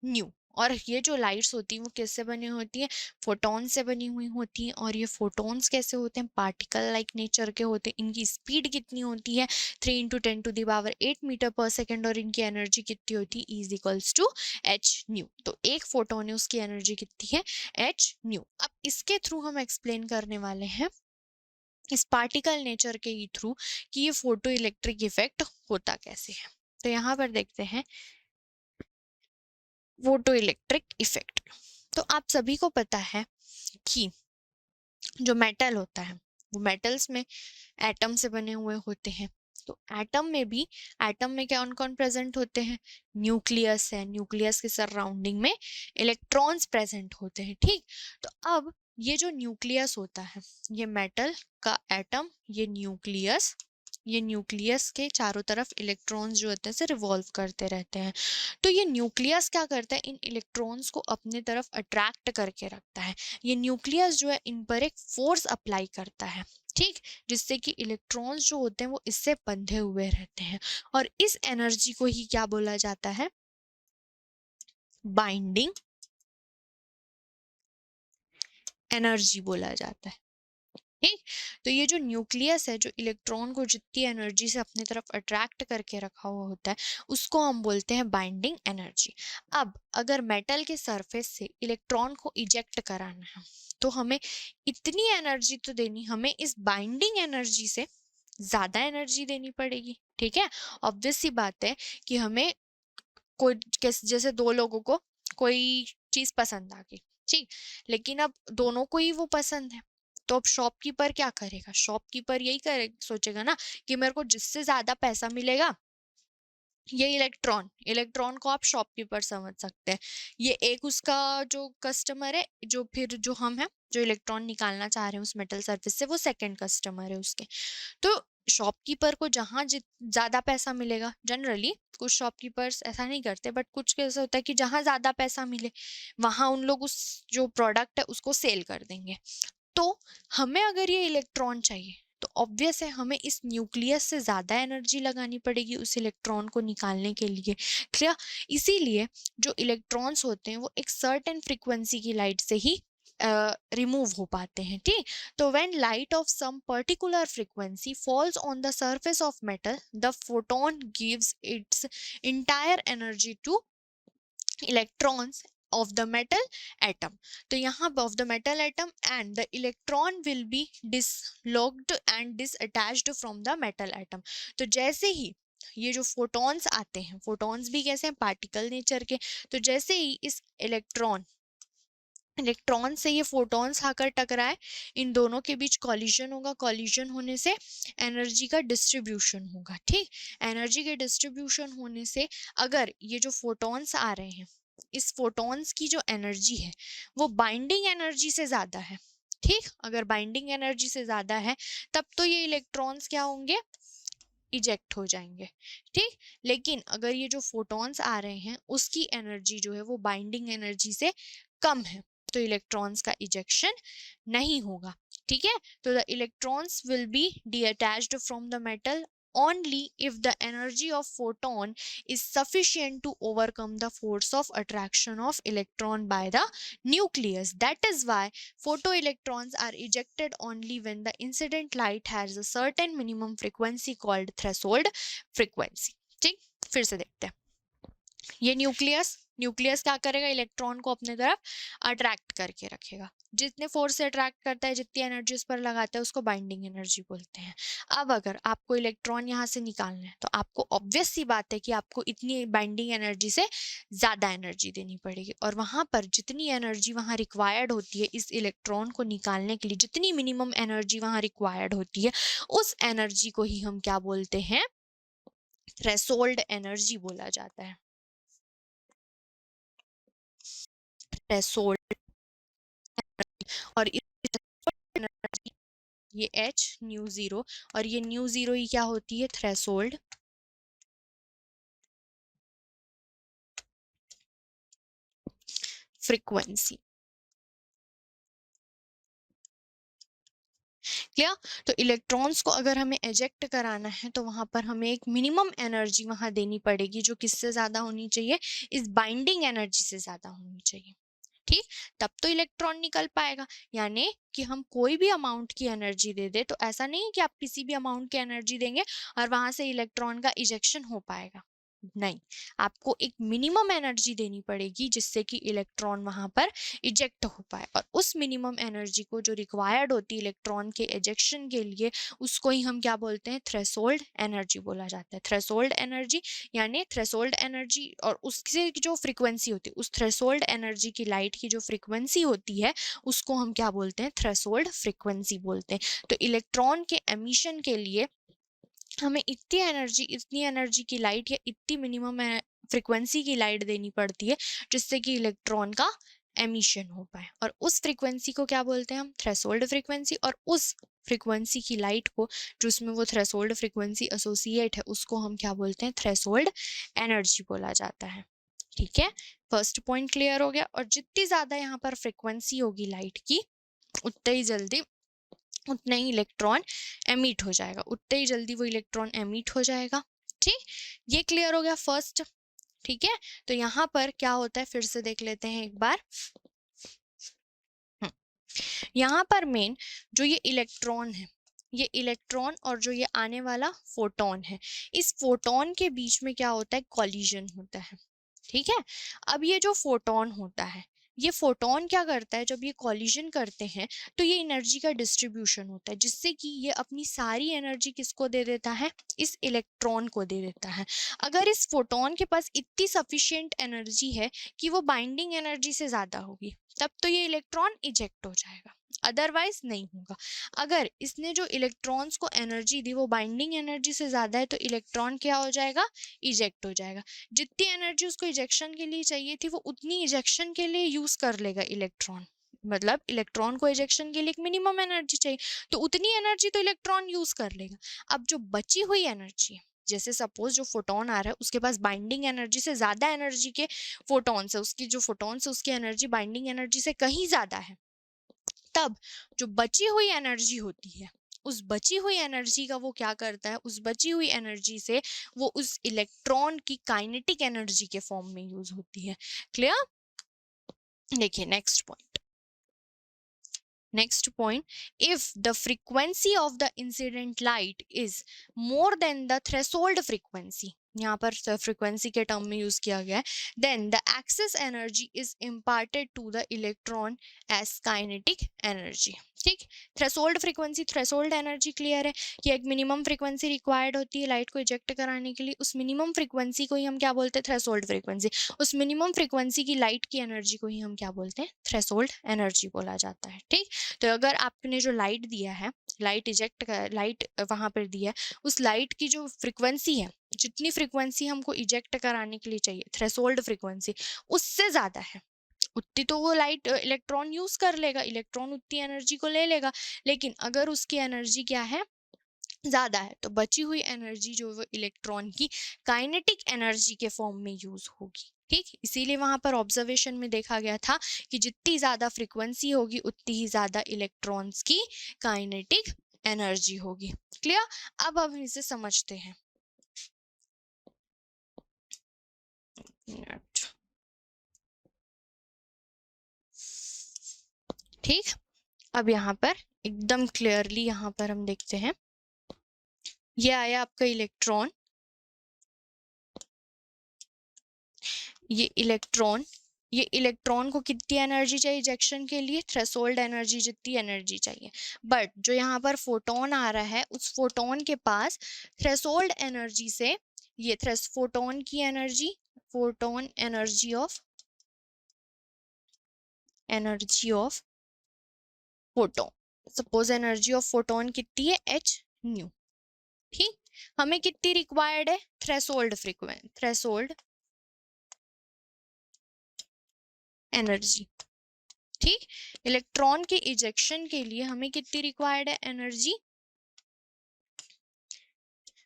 nu। और ये जो lights होती हैं वो किससे बनी होती हैं, फोटॉन से बनी हुई होती हैं। और ये फोटॉन्स कैसे होते हैं, पार्टिकल लाइक नेचर के होते हैं। इनकी स्पीड कितनी होती है, 3 into 10 to the power 8 metre पर सेकेंड, और इनकी एनर्जी कितनी होती है, E is equals to h nu। तो एक फोटोन है उसकी एनर्जी कितनी है, h nu। अब इसके थ्रू हम एक्सप्लेन करने वाले हैं इस पार्टिकल नेचर के ही थ्रू कि ये फोटो इलेक्ट्रिक इफेक्ट होता कैसे है। तो यहाँ पर देखते हैं फोटो इलेक्ट्रिक इफेक्ट। तो आप सभी को पता है कि जो मेटल होता है वो मेटल्स में एटम से बने हुए होते हैं। तो एटम में कौन कौन प्रेजेंट होते हैं, न्यूक्लियस है, न्यूक्लियस के सराउंडिंग में इलेक्ट्रॉन्स प्रेजेंट होते हैं। ठीक, तो अब ये जो न्यूक्लियस होता है, ये मेटल का एटम, ये न्यूक्लियस के चारों तरफ इलेक्ट्रॉन्स जो होते हैं से रिवॉल्व करते रहते हैं। तो ये न्यूक्लियस क्या करता है, इन इलेक्ट्रॉन्स को अपने तरफ अट्रैक्ट करके रखता है। ये न्यूक्लियस जो है इन पर एक फोर्स अप्लाई करता है, ठीक, जिससे कि इलेक्ट्रॉन्स जो होते हैं वो इससे बंधे हुए रहते हैं। और इस एनर्जी को ही क्या बोला जाता है, बाइंडिंग एनर्जी बोला जाता है, ठीक। तो ये जो न्यूक्लियस है, जो इलेक्ट्रॉन को जितनी एनर्जी से अपनी तरफ अट्रैक्ट करके रखा हुआ होता है, उसको हम बोलते हैं बाइंडिंग एनर्जी। अब अगर मेटल के सरफेस से इलेक्ट्रॉन को इजेक्ट कराना है तो हमें इतनी एनर्जी तो देनी, हमें इस बाइंडिंग एनर्जी से ज्यादा एनर्जी देनी पड़ेगी, ठीक है। ऑब्वियस सी बात है कि हमें कोई जैसे दो लोगों को कोई चीज पसंद आ गई, ठीक, लेकिन अब दोनों को ही वो पसंद है, तो अब शॉपकीपर क्या करेगा, शॉपकीपर यही करे सोचेगा ना कि मेरे को जिससे ज्यादा पैसा मिलेगा, ये इलेक्ट्रॉन को आप शॉपकीपर समझ सकते हैं। ये एक उसका जो कस्टमर है, जो फिर जो हम हैं जो इलेक्ट्रॉन निकालना चाह रहे हैं उस मेटल सरफेस से, वो सेकंड कस्टमर है उसके। तो शॉपकीपर को जहां ज्यादा पैसा मिलेगा, जनरली कुछ शॉपकीपर्स ऐसा नहीं करते, बट कुछ कैसा होता है कि जहां ज्यादा पैसा मिले वहां उन लोग उस जो प्रोडक्ट है उसको सेल कर देंगे। तो हमें अगर ये इलेक्ट्रॉन चाहिए तो ऑब्वियस है हमें इस न्यूक्लियस से ज्यादा एनर्जी लगानी पड़ेगी उस इलेक्ट्रॉन को निकालने के लिए, क्लियर। इसीलिए जो इलेक्ट्रॉन्स होते हैं वो एक सर्टेन फ्रीक्वेंसी की लाइट से ही रिमूव हो पाते हैं, ठीक। तो when light of some particular frequency falls on the surface of metal, the photon gives its entire energy to electrons of the metal atom. तो यहाँ of the metal atom, and the electron will be dislodged and disattached from the metal atom. तो जैसे ही ये जो photons आते हैं, photons भी कैसे हैं, पार्टिकल नेचर के, तो जैसे ही इस इलेक्ट्रॉन से ये फोटॉन्स आकर टकराए, इन दोनों के बीच कॉलिजन होगा, कॉलिजन होने से एनर्जी का डिस्ट्रीब्यूशन होगा, ठीक। एनर्जी के डिस्ट्रीब्यूशन होने से अगर ये जो फोटॉन्स आ रहे हैं, इस फोटॉन्स की जो एनर्जी है वो बाइंडिंग एनर्जी से ज्यादा है, ठीक। अगर बाइंडिंग एनर्जी से ज्यादा है तब तो ये इलेक्ट्रॉन्स क्या होंगे, इजेक्ट हो जाएंगे, ठीक। लेकिन अगर ये जो फोटॉन्स आ रहे हैं उसकी एनर्जी जो है वो बाइंडिंग एनर्जी से कम है, तो इलेक्ट्रॉन्स का इजेक्शन नहीं होगा, ठीक है। तो the electrons will be detached from the metal only if the energy of photon is sufficient to overcome the force of attraction of electron by the nucleus. That is why photoelectrons are ejected only when the incident light has a certain minimum frequency called threshold frequency, ठीक। फिर से देखते हैं, ये nucleus क्या करेगा, electron को अपने तरफ अट्रैक्ट करके रखेगा, जितने फोर्स से अट्रैक्ट करता है, जितनी एनर्जी उस पर लगाता है, उसको बाइंडिंग एनर्जी बोलते हैं। अब अगर आपको इलेक्ट्रॉन यहाँ से निकालना है तो आपको ऑब्वियस सी बात है कि आपको इतनी बाइंडिंग एनर्जी से ज्यादा एनर्जी देनी पड़ेगी, और वहां पर जितनी एनर्जी वहां रिक्वायर्ड होती है इस इलेक्ट्रॉन को निकालने के लिए, जितनी मिनिमम एनर्जी वहां रिक्वायर्ड होती है, उस एनर्जी को ही हम क्या बोलते हैं, थ्रेशोल्ड एनर्जी बोला जाता है, थ्रेशोल्ड। और एनर्जी, ये H न्यू जीरो, और ये न्यू जीरो ही क्या होती है, थ्रेशोल्ड फ्रीक्वेंसी, क्लियर। तो इलेक्ट्रॉन्स को अगर हमें एजेक्ट कराना है तो वहां पर हमें एक मिनिमम एनर्जी वहां देनी पड़ेगी, जो किससे ज्यादा होनी चाहिए, इस बाइंडिंग एनर्जी से ज्यादा होनी चाहिए, ठीक। तब तो इलेक्ट्रॉन निकल पाएगा। यानी कि हम कोई भी अमाउंट की एनर्जी दे दे तो ऐसा नहीं है कि आप किसी भी अमाउंट की एनर्जी देंगे और वहां से इलेक्ट्रॉन का इजेक्शन हो पाएगा, नहीं। आपको एक मिनिमम एनर्जी देनी पड़ेगी जिससे कि इलेक्ट्रॉन वहां पर इजेक्ट हो पाए, और उस मिनिमम एनर्जी को जो रिक्वायर्ड होती है इलेक्ट्रॉन के इजेक्शन के लिए, उसको ही हम क्या बोलते हैं, थ्रेशोल्ड एनर्जी बोला जाता है। थ्रेशोल्ड एनर्जी यानी थ्रेशोल्ड एनर्जी, और उससे जो फ्रीक्वेंसी होती है, उस थ्रेशोल्ड एनर्जी की लाइट की जो फ्रीक्वेंसी होती है उसको हम क्या बोलते हैं, थ्रेशोल्ड फ्रीक्वेंसी बोलते हैं। तो इलेक्ट्रॉन के एमिशन के लिए हमें इतनी एनर्जी की लाइट या इतनी मिनिमम फ्रीक्वेंसी की लाइट देनी पड़ती है जिससे कि इलेक्ट्रॉन का एमिशन हो पाए, और उस फ्रीक्वेंसी को क्या बोलते हैं हम, थ्रेशोल्ड फ्रीक्वेंसी। और उस फ्रीक्वेंसी की लाइट को, जो उसमें वो थ्रेशोल्ड फ्रीक्वेंसी एसोसिएट है, उसको हम क्या बोलते हैं, थ्रेशोल्ड एनर्जी बोला जाता है। ठीक है, फर्स्ट पॉइंट क्लियर हो गया। और जितनी ज्यादा यहाँ पर फ्रीक्वेंसी होगी लाइट की, उतना ही जल्दी, उतना ही इलेक्ट्रॉन एमिट हो जाएगा, उतना ही जल्दी वो इलेक्ट्रॉन एमिट हो जाएगा। ठीक, ये क्लियर हो गया फर्स्ट। ठीक है, तो यहाँ पर क्या होता है फिर से देख लेते हैं एक बार। यहाँ पर मेन जो ये इलेक्ट्रॉन है, ये इलेक्ट्रॉन और जो ये आने वाला फोटोन है, इस फोटोन के बीच में क्या होता है, कॉलिजन होता है। ठीक है, अब ये जो फोटोन होता है, ये फोटोन क्या करता है, जब ये कॉलिजन करते हैं तो ये एनर्जी का डिस्ट्रीब्यूशन होता है, जिससे कि ये अपनी सारी एनर्जी किसको दे देता है, इस इलेक्ट्रॉन को दे देता है। अगर इस फोटोन के पास इतनी सफिशिएंट एनर्जी है कि वो बाइंडिंग एनर्जी से ज्यादा होगी, तब तो ये इलेक्ट्रॉन इजेक्ट हो जाएगा, अदरवाइज नहीं होगा। अगर इसने जो इलेक्ट्रॉन्स को एनर्जी दी वो बाइंडिंग एनर्जी से ज्यादा है, तो इलेक्ट्रॉन क्या हो जाएगा, इजेक्ट हो जाएगा। जितनी एनर्जी उसको इजेक्शन के लिए चाहिए थी, वो उतनी इजेक्शन के लिए यूज कर लेगा इलेक्ट्रॉन। मतलब इलेक्ट्रॉन को इजेक्शन के लिए एक मिनिमम एनर्जी चाहिए, तो उतनी एनर्जी तो इलेक्ट्रॉन यूज कर लेगा। अब जो बची हुई एनर्जी है, जैसे सपोज जो फोटोन आ रहा है उसके पास बाइंडिंग एनर्जी से ज्यादा एनर्जी के फोटोन है, उसकी जो फोटोन है उसकी एनर्जी बाइंडिंग एनर्जी से कहीं ज्यादा है, तब जो बची हुई एनर्जी होती है, उस बची हुई एनर्जी का वो क्या करता है, उस बची हुई एनर्जी से वो उस इलेक्ट्रॉन की काइनेटिक एनर्जी के फॉर्म में यूज होती है। क्लियर? देखिए next point. Next point, if the frequency of the incident light is more than the threshold frequency, यहाँ पर फ्रीक्वेंसी के टर्म में यूज किया गया है, then the excess energy is imparted to the electron as kinetic energy. ठीक, threshold frequency, threshold energy clear है कि एक मिनिमम फ्रीक्वेंसी रिक्वायर्ड होती है लाइट को इजेक्ट कराने के लिए, उस मिनिमम फ्रीक्वेंसी को ही हम क्या बोलते हैं, थ्रेशोल्ड फ्रीक्वेंसी। उस मिनिमम फ्रीक्वेंसी की लाइट की एनर्जी को ही हम क्या बोलते हैं, थ्रेशोल्ड एनर्जी बोला जाता है। ठीक, तो अगर आपने जो लाइट दिया है, लाइट इजेक्ट कर, लाइट वहां पर दिया है, उस लाइट की जो फ्रीक्वेंसी है, जितनी फ्रीक्वेंसी हमको इजेक्ट कराने के लिए चाहिए, थ्रेशोल्ड फ्रीक्वेंसी, उससे ज्यादा है, उतनी तो वो लाइट इलेक्ट्रॉन यूज कर लेगा, इलेक्ट्रॉन उतनी एनर्जी को ले लेगा। लेकिन अगर उसकी एनर्जी क्या है, ज्यादा है, तो बची हुई एनर्जी जो वो इलेक्ट्रॉन की काइनेटिक एनर्जी के फॉर्म में यूज होगी। ठीक, इसीलिए वहां पर ऑब्जर्वेशन में देखा गया था कि जितनी ज्यादा फ्रीक्वेंसी होगी उतनी ही ज्यादा इलेक्ट्रॉन्स की काइनेटिक एनर्जी होगी। क्लियर? अब हम इसे समझते हैं। ठीक, अब यहाँ पर एकदम क्लियरली यहाँ पर हम देखते हैं, ये आया आपका इलेक्ट्रॉन, ये इलेक्ट्रॉन को कितनी एनर्जी चाहिए इजेक्शन के लिए, थ्रेशोल्ड एनर्जी जितनी एनर्जी चाहिए। बट जो यहाँ पर फोटोन आ रहा है, उस फोटोन के पास थ्रेशोल्ड एनर्जी से, ये फोटोन की energy, photon energy of photon, suppose energy of photon कितनी है, h न्यू। ठीक, हमें कितनी रिक्वायर्ड है, थ्रेशोल्ड फ्रीक्वेंसी, थ्रेशोल्ड एनर्जी। ठीक, इलेक्ट्रॉन के इजेक्शन के लिए हमें कितनी रिक्वायर्ड है एनर्जी,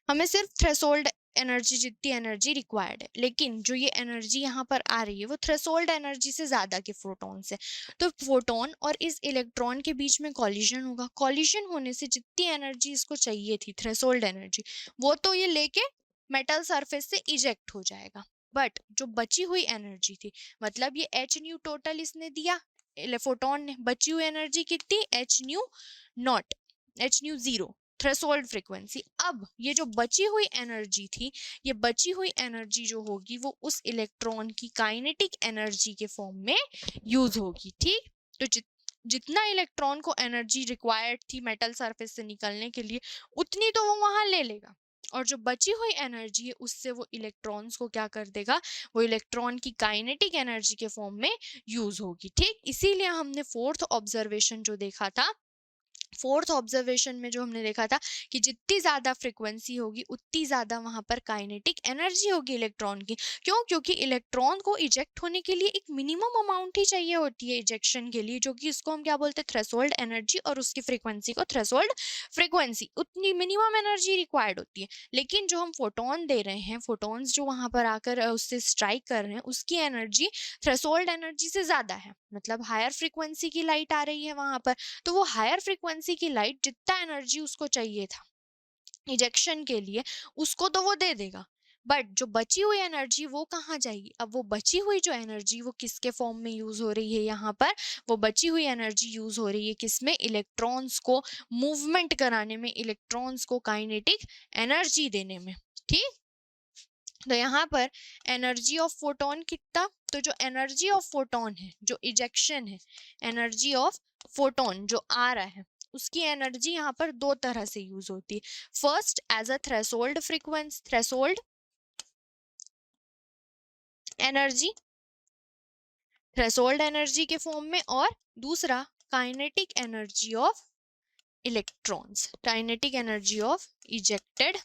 हमें सिर्फ थ्रेशोल्ड एनर्जी जितनी एनर्जी रिक्वायर्ड है, लेकिन जो ये एनर्जी यहाँ पर आ रही है वो थ्रेशोल्ड एनर्जी से ज्यादा के फोटोन से, तो फोटोन और इस इलेक्ट्रॉन के बीच में कॉलिजन होगा, कॉलिजन होने से जितनी एनर्जी इसको चाहिए थी, थ्रेशोल्ड एनर्जी, वो तो ये लेके मेटल सरफेस से इजेक्ट हो जाएगा। बट जो बची हुई एनर्जी थी, मतलब ये एच न्यू टोटल इसने दिया फोटोन ने, बची हुई एनर्जी कितनी, h new not, H nu zero, threshold frequency. अब ये जो बची हुई एनर्जी थी, ये बची हुई एनर्जी जो होगी वो उस इलेक्ट्रॉन की काइनेटिक एनर्जी के फॉर्म में यूज होगी। ठीक, तो जितना इलेक्ट्रॉन को एनर्जी रिक्वायर्ड थी मेटल सरफेस से निकलने के लिए, उतनी तो वो वहां ले लेगा, और जो बची हुई एनर्जी है उससे वो इलेक्ट्रॉन्स को क्या कर देगा, वो इलेक्ट्रॉन की काइनेटिक एनर्जी के फॉर्म में यूज होगी। ठीक, इसीलिए हमने फोर्थ ऑब्जर्वेशन जो देखा था फोर्थ ऑब्जर्वेशन में जो हमने देखा था कि जितनी ज्यादा फ्रीक्वेंसी होगी उतनी ज्यादा वहां पर काइनेटिक एनर्जी होगी इलेक्ट्रॉन की। क्यों? क्योंकि इलेक्ट्रॉन को इजेक्ट होने के लिए एक मिनिमम अमाउंट ही चाहिए होती है इजेक्शन के लिए, जो कि इसको हम क्या बोलते हैं, थ्रेशोल्ड एनर्जी, और उसकी फ्रीक्वेंसी को थ्रेशोल्ड फ्रीक्वेंसी, उतनी मिनिमम एनर्जी रिक्वायर्ड होती है। लेकिन जो हम फोटोन दे रहे हैं, फोटोन्स जो वहां पर आकर उससे स्ट्राइक कर रहे हैं, उसकी एनर्जी थ्रेशोल्ड एनर्जी से ज्यादा है, मतलब हायर फ्रीक्वेंसी की लाइट आ रही है वहां पर। तो वो हायर फ्रीक्वेंसी की लाइट जितना एनर्जी उसको चाहिए था इजेक्शन के लिए, उसको तो वो दे देगा, बट जो बची हुई एनर्जी वो कहाँ जाएगी? अब वो बची हुई जो एनर्जी वो किसके फॉर्म में यूज हो रही है यहाँ पर? वो बची हुई एनर्जी यूज हो रही है किसमें? इलेक्ट्रॉन्स को मूवमेंट कराने में, इलेक्ट्रॉन्स को काइनेटिक एनर्जी देने में। ठीक, तो यहाँ पर एनर्जी ऑफ फोटोन कितना, तो जो एनर्जी ऑफ फोटोन है, जो इजेक्शन है, एनर्जी ऑफ फोटोन जो आ रहा है, उसकी एनर्जी यहाँ पर दो तरह से यूज होती है। First as a threshold frequency, threshold energy, threshold energy के फॉर्म में, और दूसरा kinetic energy of electrons, kinetic energy of ejected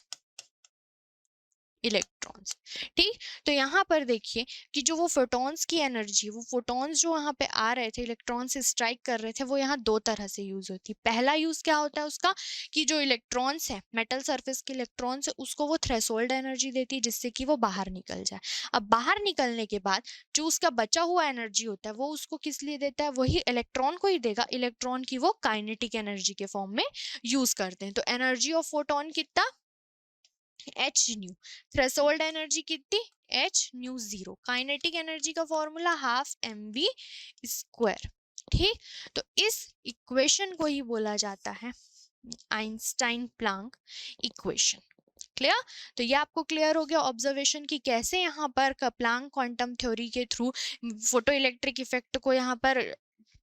electrons. ठीक, तो यहाँ पर देखिए कि जो वो फोटॉन्स की एनर्जी, वो फोटॉन्स जो वहां पे आ रहे थे, इलेक्ट्रॉन से स्ट्राइक कर रहे थे, वो यहाँ दो तरह से यूज होती है। पहला यूज क्या होता है उसका, कि जो इलेक्ट्रॉन्स है, मेटल सरफेस के इलेक्ट्रॉन्स है, उसको वो थ्रेशोल्ड एनर्जी देती है जिससे कि वो बाहर निकल जाए। अब बाहर निकलने के बाद जो उसका बचा हुआ एनर्जी होता है वो उसको किस लिए देता है? वही इलेक्ट्रॉन को ही देगा। इलेक्ट्रॉन की वो काइनेटिक एनर्जी के फॉर्म में यूज करते हैं। तो एनर्जी ऑफ फोटोन कितना? H nu. थ्रेशोल्ड एनर्जी कितनी? H nu zero. Kinetic energy का formula half M we square. ठीक, तो इस इक्वेशन को ही बोला जाता है आइंस्टाइन प्लांक इक्वेशन। क्लियर? तो ये आपको क्लियर हो गया ऑब्जर्वेशन की कैसे यहाँ पर प्लांक क्वांटम थ्योरी के थ्रू फोटो इलेक्ट्रिक इफेक्ट को यहाँ पर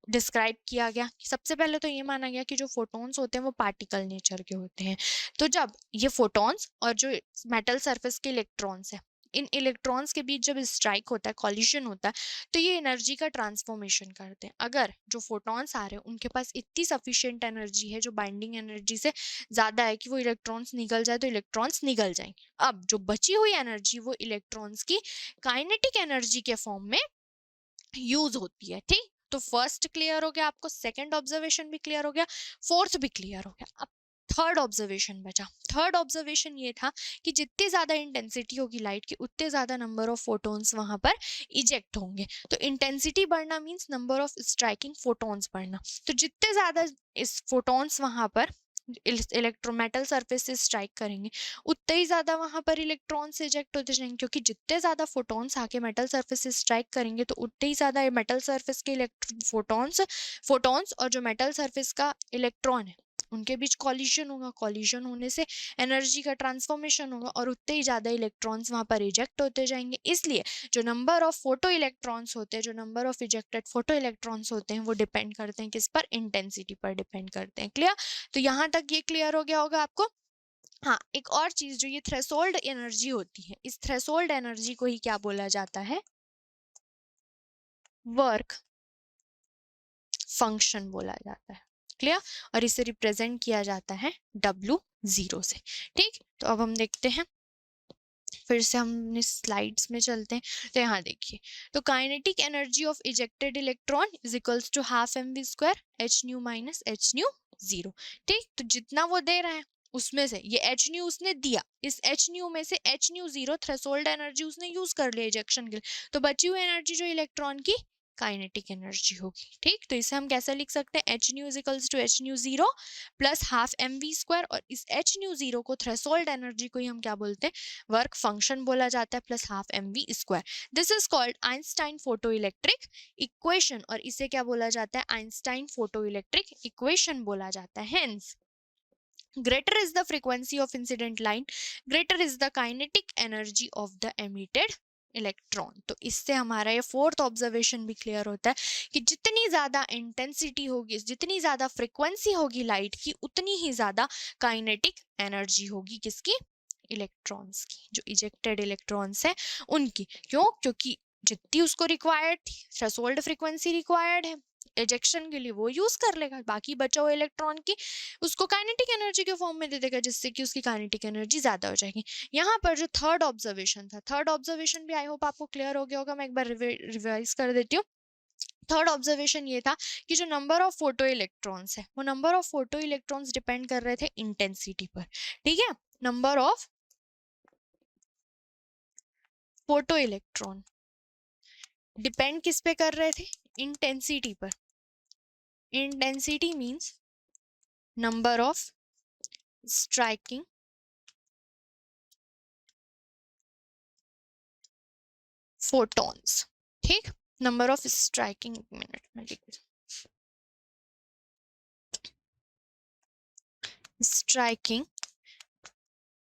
डिस्क्राइब किया गया। सबसे पहले तो ये माना गया कि जो फोटॉन्स होते हैं वो पार्टिकल नेचर के होते हैं। तो जब ये फोटॉन्स और जो मेटल सरफेस के इलेक्ट्रॉन्स है, इन इलेक्ट्रॉन्स के बीच जब स्ट्राइक होता है, कॉलिशन होता है, तो ये एनर्जी का ट्रांसफॉर्मेशन करते हैं। अगर जो फोटॉन्स आ रहे हैं उनके पास इतनी सफिशिएंट एनर्जी है, जो बाइंडिंग एनर्जी से ज्यादा है, कि वो इलेक्ट्रॉन्स निकल जाए तो इलेक्ट्रॉन्स निकल जाएंगे। अब जो बची हुई एनर्जी वो इलेक्ट्रॉन्स की काइनेटिक एनर्जी के फॉर्म में यूज होती है। ठीक, तो फर्स्ट क्लियर हो गया आपको, सेकंड ऑब्जर्वेशन भी क्लियर हो गया, फोर्थ भी क्लियर हो गया। अब थर्ड ऑब्जर्वेशन बचा। थर्ड ऑब्जर्वेशन ये था कि जितनी ज्यादा इंटेंसिटी होगी लाइट की, उतने ज्यादा नंबर ऑफ फोटॉन्स वहां पर इजेक्ट होंगे। तो इंटेंसिटी बढ़ना means number of striking photons बढ़ना। तो जितने ज्यादा इस फोटॉन्स वहां पर इलेक्ट्रोमेटल सरफेस से स्ट्राइक करेंगे, उतने ही ज्यादा वहां पर इलेक्ट्रॉन्स इजेक्ट होते जाएंगे, क्योंकि जितने ज्यादा फोटॉन्स आके मेटल सरफेस से स्ट्राइक करेंगे तो उतने ही ज्यादा मेटल सरफेस के फोटॉन्स फोटॉन्स और जो मेटल सरफेस का इलेक्ट्रॉन है उनके बीच कॉलिजन होगा। कॉलिजन होने से एनर्जी का ट्रांसफॉर्मेशन होगा और उतने ही ज्यादा इलेक्ट्रॉन्स वहां पर इजेक्ट होते जाएंगे। इसलिए जो नंबर ऑफ फोटो इलेक्ट्रॉन्स होते हैं, जो number of ejected photo electrons होते हैं, वो डिपेंड करते हैं किस पर? इंटेंसिटी पर डिपेंड करते हैं। क्लियर? तो यहाँ तक ये क्लियर हो गया होगा आपको। हाँ, एक और चीज, जो ये थ्रेशोल्ड एनर्जी होती है, इस थ्रेशोल्ड एनर्जी को ही क्या बोला जाता है? वर्क फंक्शन बोला जाता है। क्लियर? और इसे रिप्रेजेंट किया जाता है W0 से। ठीक, तो अब हम देखते हैं, फिर से हम इस स्लाइड्स में चलते हैं। तो यहाँ देखिए, तो kinetic energy of ejected electron is equals to half M we square H nu minus H nu zero. ठीक, तो जितना वो दे रहे हैं उसमें से ये एच न्यू उसने दिया, इस एच न्यू में से H nu zero threshold energy उसने यूज कर लिया इजेक्शन के लिए, तो बची हुई एनर्जी जो इलेक्ट्रॉन की काइनेटिक एनर्जी होगी। ठीक, तो इसे हम कैसे लिख सकते हैं? H nu is equals to H nu zero plus half M we square, और इस एच न्यू जीरो को, थ्रेशोल्ड एनर्जी को ही हम क्या बोलते हैं? वर्क फंक्शन बोला जाता है, plus half M we square. This is called Einstein photo electric equation, और इसे क्या बोला जाता है? आइंस्टाइन फोटो इलेक्ट्रिक इक्वेशन बोला जाता है। Hence greater is the frequency of incident line, greater is the kinetic energy of the emitted electron. तो इससे हमारा ये फोर्थ ऑब्जर्वेशन भी क्लियर होता है कि जितनी ज्यादा इंटेंसिटी होगी, जितनी ज्यादा फ्रीक्वेंसी होगी लाइट की, उतनी ही ज्यादा काइनेटिक एनर्जी होगी किसकी? इलेक्ट्रॉन्स की, जो इजेक्टेड इलेक्ट्रॉन्स है उनकी। क्यों? क्योंकि जितनी उसको रिक्वायर्ड थी, थ्रेशोल्ड फ्रीक्वेंसी रिक्वायर्ड है, एजेक्शन के लिए वो यूज कर लेगा, बाकी बचा हुआ इलेक्ट्रॉन की उसको काइनेटिक एनर्जी के फॉर्म में दे देगा, जिससे कि उसकी काइनेटिक एनर्जी ज्यादा हो जाएगी। यहाँ पर जो थर्ड ऑब्जर्वेशन था, थर्ड ऑब्जर्वेशन भी आई होप आपको क्लियर हो गया होगा, मैं एक बार रिवाइज कर देती हूँ। थर्ड ऑब्जर्वेशन ये था कि जो नंबर ऑफ फोटो इलेक्ट्रॉन्स है वो number of photo electrons depend कर रहे थे इंटेंसिटी पर। ठीक है, number of photo electron depend किस पे कर रहे थे, इंटेंसिटी पर। Intensity means number of striking photons. ठीक, नंबर ऑफ स्ट्राइकिंग, मिनट में लिख, स्ट्राइकिंग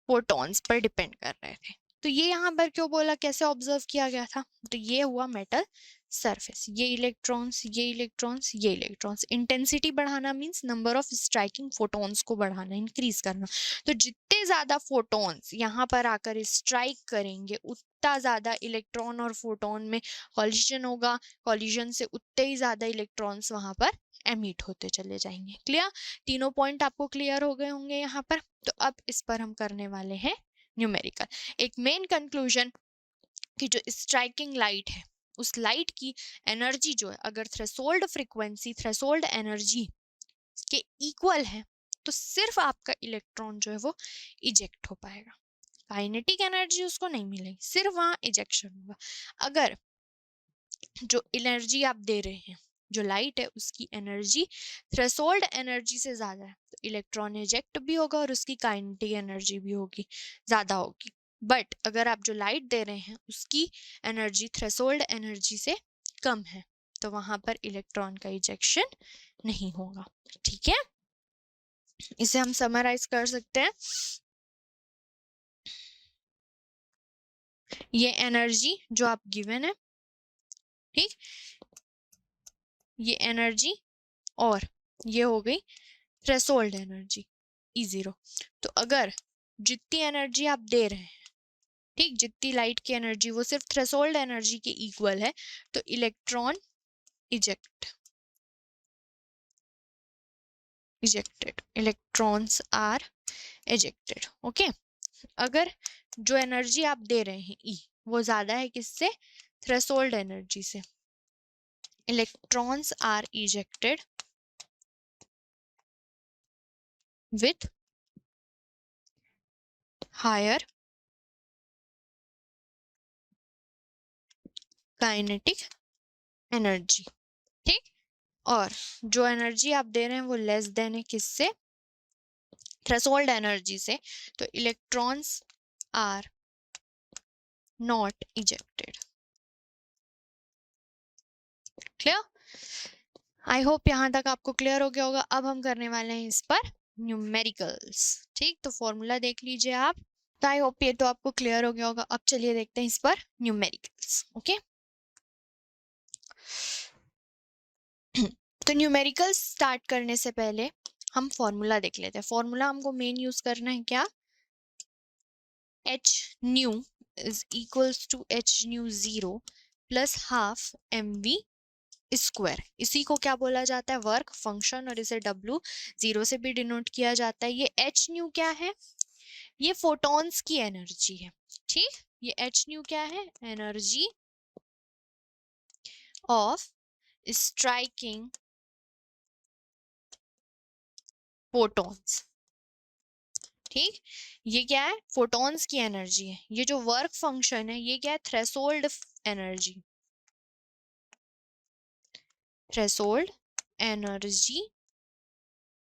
फोटॉन्स पर डिपेंड कर रहे थे। तो ये यहाँ पर क्यों बोला, कैसे ऑब्जर्व किया गया था, तो ये हुआ मेटल सरफेस, ये इलेक्ट्रॉन्स, ये इलेक्ट्रॉन्स, ये इलेक्ट्रॉन्स। इंटेंसिटी बढ़ाना means number of striking photons को बढ़ाना, इंक्रीज करना। तो जितने ज्यादा फोटॉन्स यहाँ पर आकर स्ट्राइक करेंगे उतना ज्यादा इलेक्ट्रॉन और फोटोन में कॉलिजन होगा, कॉलिजन से उतने ही ज्यादा इलेक्ट्रॉन्स वहां पर एमिट होते चले जाएंगे। क्लियर, तीनों पॉइंट आपको क्लियर हो गए होंगे यहाँ पर। तो अब इस पर हम करने वाले हैं न्यूमेरिकल। एक मेन कंक्लूजन कि जो स्ट्राइकिंग लाइट है उस लाइट की एनर्जी जो है अगर थ्रेशोल्ड फ्रीक्वेंसी, थ्रेशोल्ड एनर्जी के इक्वल है तो सिर्फ आपका इलेक्ट्रॉन जो है वो इजेक्ट हो पाएगा, काइनेटिक एनर्जी उसको नहीं मिलेगी, सिर्फ वहां इजेक्शन होगा। अगर जो एनर्जी आप दे रहे हैं, जो लाइट है उसकी एनर्जी थ्रेशोल्ड एनर्जी से ज्यादा है तो इलेक्ट्रॉन इजेक्ट भी होगा और उसकी काइनेटिक एनर्जी भी होगी, ज्यादा होगी। बट अगर आप जो लाइट दे रहे हैं उसकी एनर्जी थ्रेशोल्ड एनर्जी से कम है तो वहां पर इलेक्ट्रॉन का इजेक्शन नहीं होगा। ठीक है, इसे हम समराइज कर सकते हैं। ये एनर्जी जो आप गिवन है, ठीक, ये एनर्जी और ये हो गई थ्रेशोल्ड एनर्जी E0। तो अगर जितनी एनर्जी आप दे रहे हैं, ठीक, जितनी लाइट की एनर्जी वो सिर्फ थ्रेशोल्ड एनर्जी के इक्वल है तो electron ejected, electrons are ejected. Okay, अगर जो एनर्जी आप दे रहे हैं E वो ज्यादा है किससे, थ्रेशोल्ड एनर्जी से, electrons are ejected with higher kinetic energy. ठीक, और जो एनर्जी आप दे रहे हैं वो लेस देन है किससे, थ्रेशोल्ड एनर्जी से, तो electrons are not ejected. Clear, I hope यहाँ तक आपको क्लियर हो गया होगा। अब हम करने वाले हैं इस पर न्यूमेरिकल्स। ठीक, तो फॉर्मूला देख लीजिए आप, तो आई होप ये तो आपको क्लियर हो गया होगा। अब चलिए देखते हैं इस पर न्यूमेरिकल्स। ओके, तो न्यूमेरिकल्स स्टार्ट करने से पहले हम फॉर्मूला देख लेते हैं। फॉर्मूला हमको मेन यूज करना है क्या, h nu is equals to h nu 0 plus half mv square. इसी को क्या बोला जाता है, वर्क फंक्शन, और इसे w 0 से भी डिनोट किया जाता है। ये h न्यू क्या है, ये फोटॉन्स की एनर्जी है। ठीक, ये h न्यू क्या है, एनर्जी ऑफ स्ट्राइकिंग फोटॉन्स। ठीक, ये क्या है, फोटॉन्स की एनर्जी है। ये जो वर्क फंक्शन है ये क्या है, threshold energy, threshold energy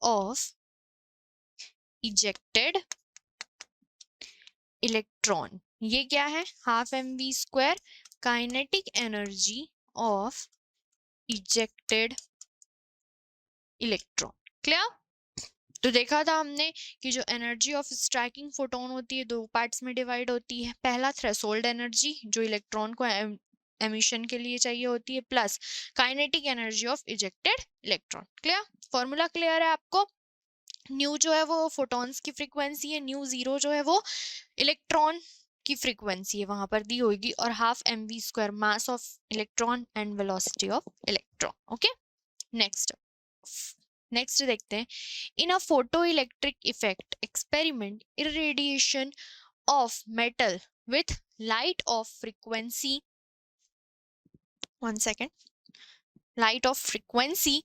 of ejected electron. ये क्या है, half mv square kinetic energy of ejected electron. Clear, तो देखा था हमने कि जो एनर्जी ऑफ स्ट्राइकिंग फोटोन होती है दो पार्ट्स में डिवाइड होती है। पहला थ्रेशोल्ड एनर्जी जो इलेक्ट्रॉन को एमिशन के लिए चाहिए होती है, plus kinetic energy of ejected electron. Clear, formula clear है आपको। न्यू जो है वो फोटॉन्स की फ्रीक्वेंसी है, न्यू 0 जो है वो इलेक्ट्रॉन की फ्रीक्वेंसी है, वहां पर दी होगी, और half mv square mass of electron and velocity of electron. Okay, next next देखते हैं, in a photo electric effect experiment irradiation of metal with light of frequency, one second, light of frequency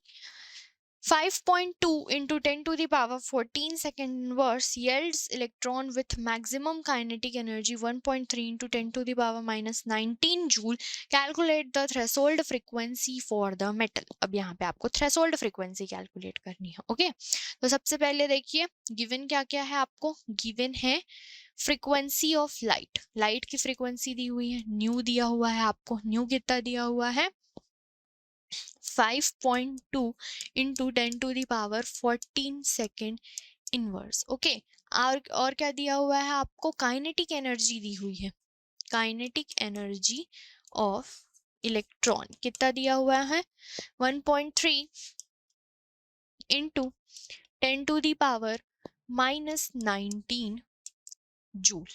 5.2 into 10 to the power 14 second inverse yields electron with maximum kinetic energy 1.3 into 10 to the power minus 19 joule. Calculate the threshold frequency for the metal. अब यहाँ पे आपको threshold frequency calculate करनी है. Okay, तो सबसे पहले देखिए गिवन क्या क्या है आपको. गिवन है फ्रीक्वेंसी ऑफ लाइट, लाइट की फ्रीक्वेंसी दी हुई है, न्यू दिया हुआ है आपको. न्यू कितना दिया हुआ है 5.2 into 10 to the power 14 second inverse. Okay, और क्या दिया हुआ है आपको, काइनेटिक एनर्जी दी हुई है. काइनेटिक एनर्जी ऑफ इलेक्ट्रॉन कितना दिया हुआ है 1.3 into 10 to the power minus 19 joule,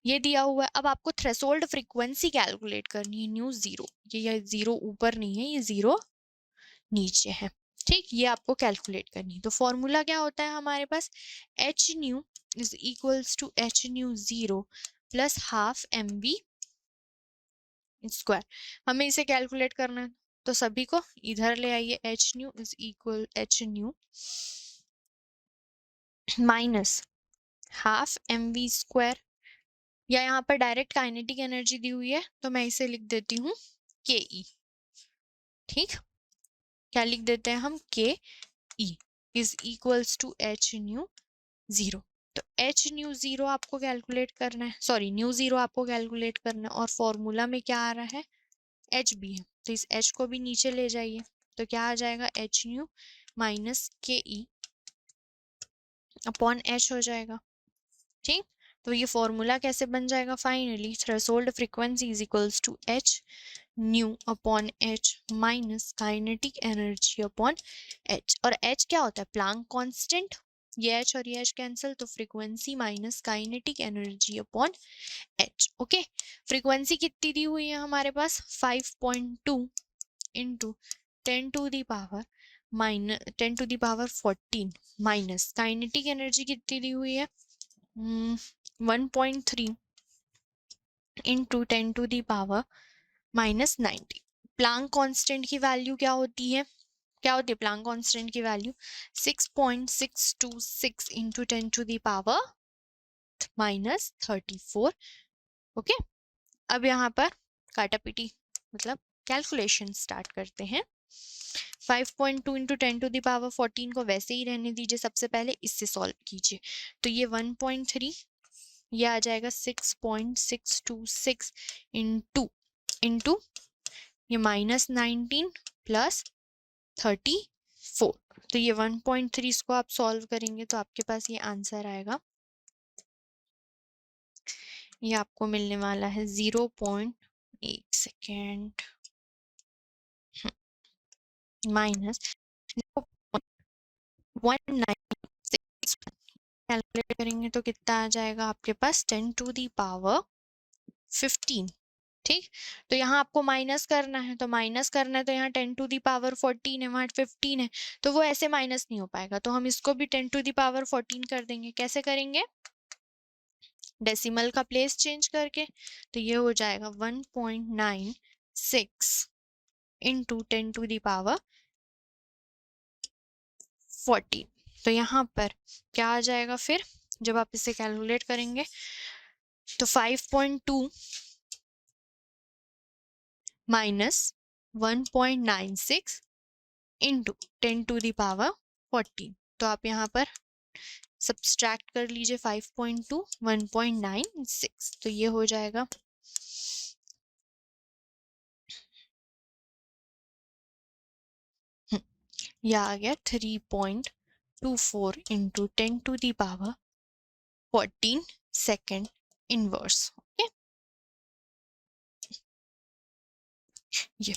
ये दिया हुआ है. अब आपको थ्रेशोल्ड फ्रीक्वेंसी कैलकुलेट करनी है, न्यू जीरो. ये जीरो ऊपर नहीं है, ये जीरो नीचे है. ठीक, ये आपको कैलकुलेट करनी है. तो फॉर्मूला क्या होता है हमारे पास, h nu is equals to H nu zero plus half M we square. हमें इसे कैलकुलेट करना है तो सभी को इधर ले आइए. H nu is equal H nu minus half M we square, या यहाँ पर डायरेक्ट काइनेटिक एनर्जी दी हुई है तो मैं इसे लिख देती हूँ के ई. ठीक, क्या लिख देते हैं हम, के E is equals to H nu zero. तो एच न्यू जीरो आपको कैलकुलेट करना है, सॉरी न्यू जीरो आपको कैलकुलेट करना है, और फॉर्मूला में क्या आ रहा है एच बी है, तो इस एच को भी नीचे ले जाइए. तो क्या आ जाएगा एच न्यू माइनस के ई अपॉन एच हो जाएगा. ठीक, तो ये फॉर्मूला कैसे बन जाएगा finally, threshold frequency is equals to H nu upon H minus kinetic energy upon H. और एच क्या होता है, प्लांक कांस्टेंट. ये एच और ये एच कैंसिल, तो frequency minus kinetic energy upon H. Okay, frequency कितनी दी हुई है हमारे पास 5.2 into 10 to the power minus 10 to the power 14 minus kinetic energy कितनी दी हुई है 1.3 into 10 to the power minus 90. Planck constant की वैल्यू क्या होती है, क्या होती है प्लांक कांस्टेंट की value 6.626 into 10 to the power minus 34. Okay, अब यहाँ पर काटापीटी मतलब कैलकुलेशन स्टार्ट करते हैं. 5.2 इंटू 10 टू दी पावर 14 को वैसे ही रहने दीजिए, सबसे पहले इससे सॉल्व कीजिए. तो ये 1.3, ये आ जाएगा 6.626 इंटू इंटू ये माइनस 19 प्लस 34. तो ये 1.3 इसको आप सॉल्व करेंगे तो आपके पास ये आंसर आएगा, ये आपको मिलने वाला है 0.1 सेकेंड माइनस 0.196. कैलकुलेट करेंगे तो कितना आ जाएगा आपके पास 10 टू दी पावर 15. ठीक, तो यहाँ आपको माइनस करना है, तो माइनस करना है तो यहाँ 10 टू दी पावर 14 है, वहाँ 15 है, तो वो ऐसे माइनस नहीं हो पाएगा. तो हम इसको भी 10 टू दी पावर 14 कर देंगे. कैसे करेंगे, डेसिमल का प्लेस चेंज करके. तो ये हो जाएगा 1.96 इंटू 10 टू दी पावर 14. तो यहाँ पर क्या आ जाएगा फिर जब आप इसे कैलकुलेट करेंगे, तो 5.2 minus 1.96 into 10 to the power 14. तो आप यहाँ पर सब्सट्रैक्ट कर लीजिए 5.2 1.96, तो ये हो जाएगा ये आ गया 3.24 into 10 to the power 14 second inverse. Okay, ये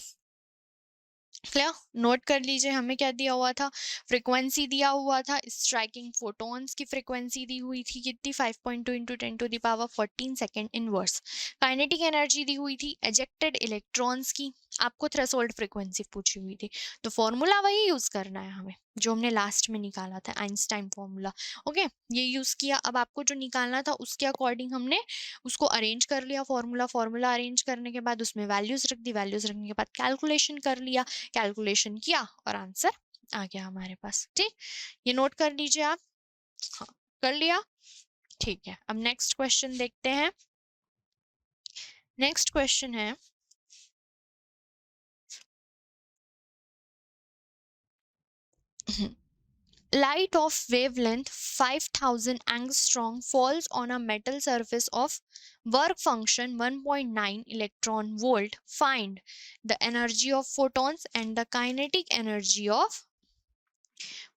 क्लियर, नोट कर लीजिए. हमें क्या दिया हुआ था, फ्रीक्वेंसी दिया हुआ था, स्ट्राइकिंग फोटॉन्स की फ्रीक्वेंसी दी हुई थी कितनी 5.2 into 10 to the power 14 second inverse. Kinetic energy दी हुई थी एजेक्टेड इलेक्ट्रॉन्स की आपको थ्रेशोल्ड फ्रीक्वेंसी पूछी हुई थी, तो फॉर्मूला वही यूज करना है हमें जो हमने लास्ट में निकाला था, आइंस्टाइन फॉर्मूला। ओके, ये यूज किया। अब आपको जो निकालना था उसके अकॉर्डिंग हमने उसको अरेंज कर लिया, फॉर्मूला अरेंज करने के बाद उसमें वैल्यूज रख दी, वैल्यूज रखने के बाद कैलकुलेशन कर लिया, कैलकुलेशन किया और आंसर आ गया हमारे पास। ठीक, ये नोट कर लीजिए आप। हाँ, कर लिया, ठीक है। अब नेक्स्ट क्वेश्चन देखते हैं। नेक्स्ट क्वेश्चन है light of wavelength 5000 angstrom falls on a metal surface of work function 1.9 electron volt. Find the energy of photons and the kinetic energy of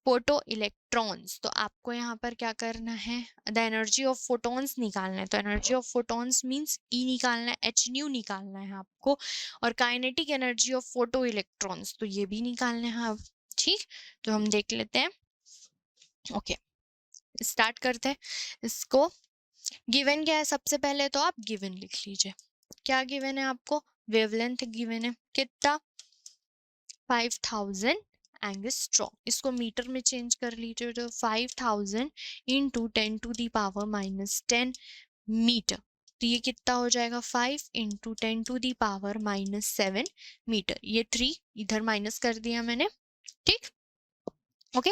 photo electrons. तो आपको यहाँ पर क्या करना है, द एनर्जी ऑफ फोटॉन्स निकालना है। तो एनर्जी ऑफ फोटॉन्स मींस ई निकालना है, एच न्यू निकालना है आपको, और kinetic energy of photo electrons तो ये भी निकालना है अब। ठीक, तो हम देख लेते हैं। ओके, स्टार्ट करते हैं इसको। गिवन क्या है, सबसे पहले तो आप गिवन लिख लीजिए। क्या गिवन है आपको, वेवलेंथ गिवन है, कितना 5000 एंगस्ट्रॉम। इसको मीटर में चेंज कर लीजिए, तो 5000 into 10 to the power -10 metre. तो ये कितना हो जाएगा, 5 into 10 to the power -7 metre. ये 3 इधर माइनस कर दिया मैंने। ठीक, ओके,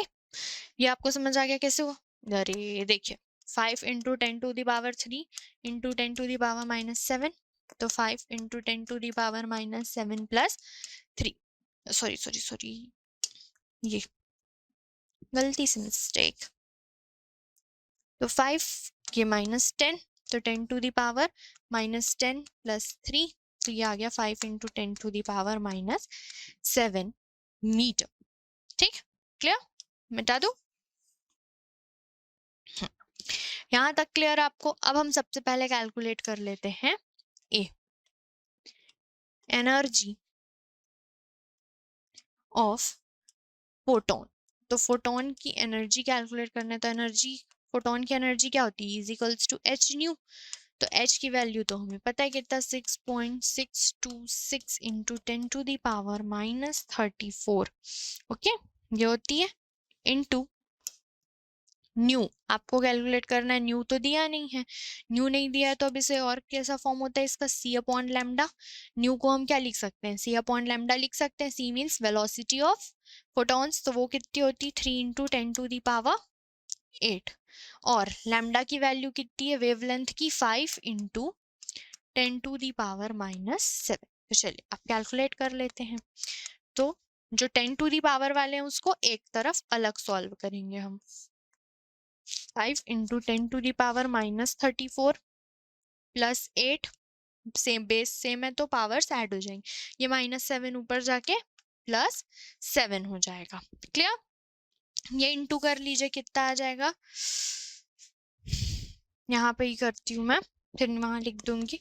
ये आपको समझ आ गया कैसे हुआ। अरे देखिए, 5 into 10 to the power 3 into 10 to the power -7, तो 5 into 10 to the power -7 plus 3, sorry sorry sorry, ये गलती से मिस्टेक। तो 5 ये -10, तो 10 टू दी पावर -10 प्लस 3, तो ये आ गया 5 into 10 to the power -7 metre. ठीक, क्लियर, मिटा दो। यहाँ तक क्लियर आपको। अब हम सबसे पहले कैलकुलेट कर लेते हैं ए, एनर्जी ऑफ फोटोन। तो फोटोन की एनर्जी कैलकुलेट करना है, तो एनर्जी, फोटोन की एनर्जी क्या होती है, is equals to H nu. तो एच की वैल्यू तो हमें पता है कितना, 6.626 into 10 to the power -34। Okay, ये होती है इंटू न्यू। आपको कैलकुलेट करना है, न्यू तो दिया नहीं है, न्यू नहीं दिया है तो अब इसे और कैसा फॉर्म होता है इसका, सी अपॉन लैम्डा। न्यू को हम क्या लिख सकते हैं, सी अपॉन लैम्डा लिख सकते हैं। C means velocity of photons, तो वो कितनी होती है, 3 इंटू 10 टू दी पावर 8। और लैम्डा की वैल्यू कितनी है, वेवलेंथ की 5 इंटू 10 टू दी पावर -7। तो चलिए अब कैलकुलेट कर लेते हैं। तो जो 10 टू दी पावर वाले हैं उसको एक तरफ अलग सॉल्व करेंगे हम। 5 into 10 to the power -34 plus 8, same base same है तो पावर्स ऐड हो जाएंगे। ये -7 ऊपर जाके +7 हो जाएगा। क्लियर, ये इंटू कर लीजिए, कितना आ जाएगा, यहाँ पे ही करती हूँ मैं, फिर वहां लिख दूंगी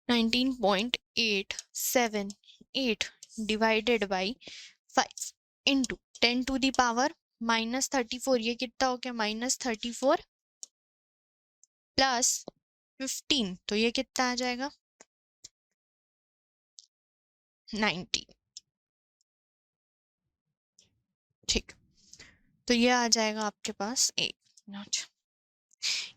19.878 divided by 5 into 10 to the power -34। ये कितना हो गया, -34 प्लस 15, तो ये कितना आ जाएगा, 90। ठीक, तो ये आ जाएगा आपके पास, एक मिनट,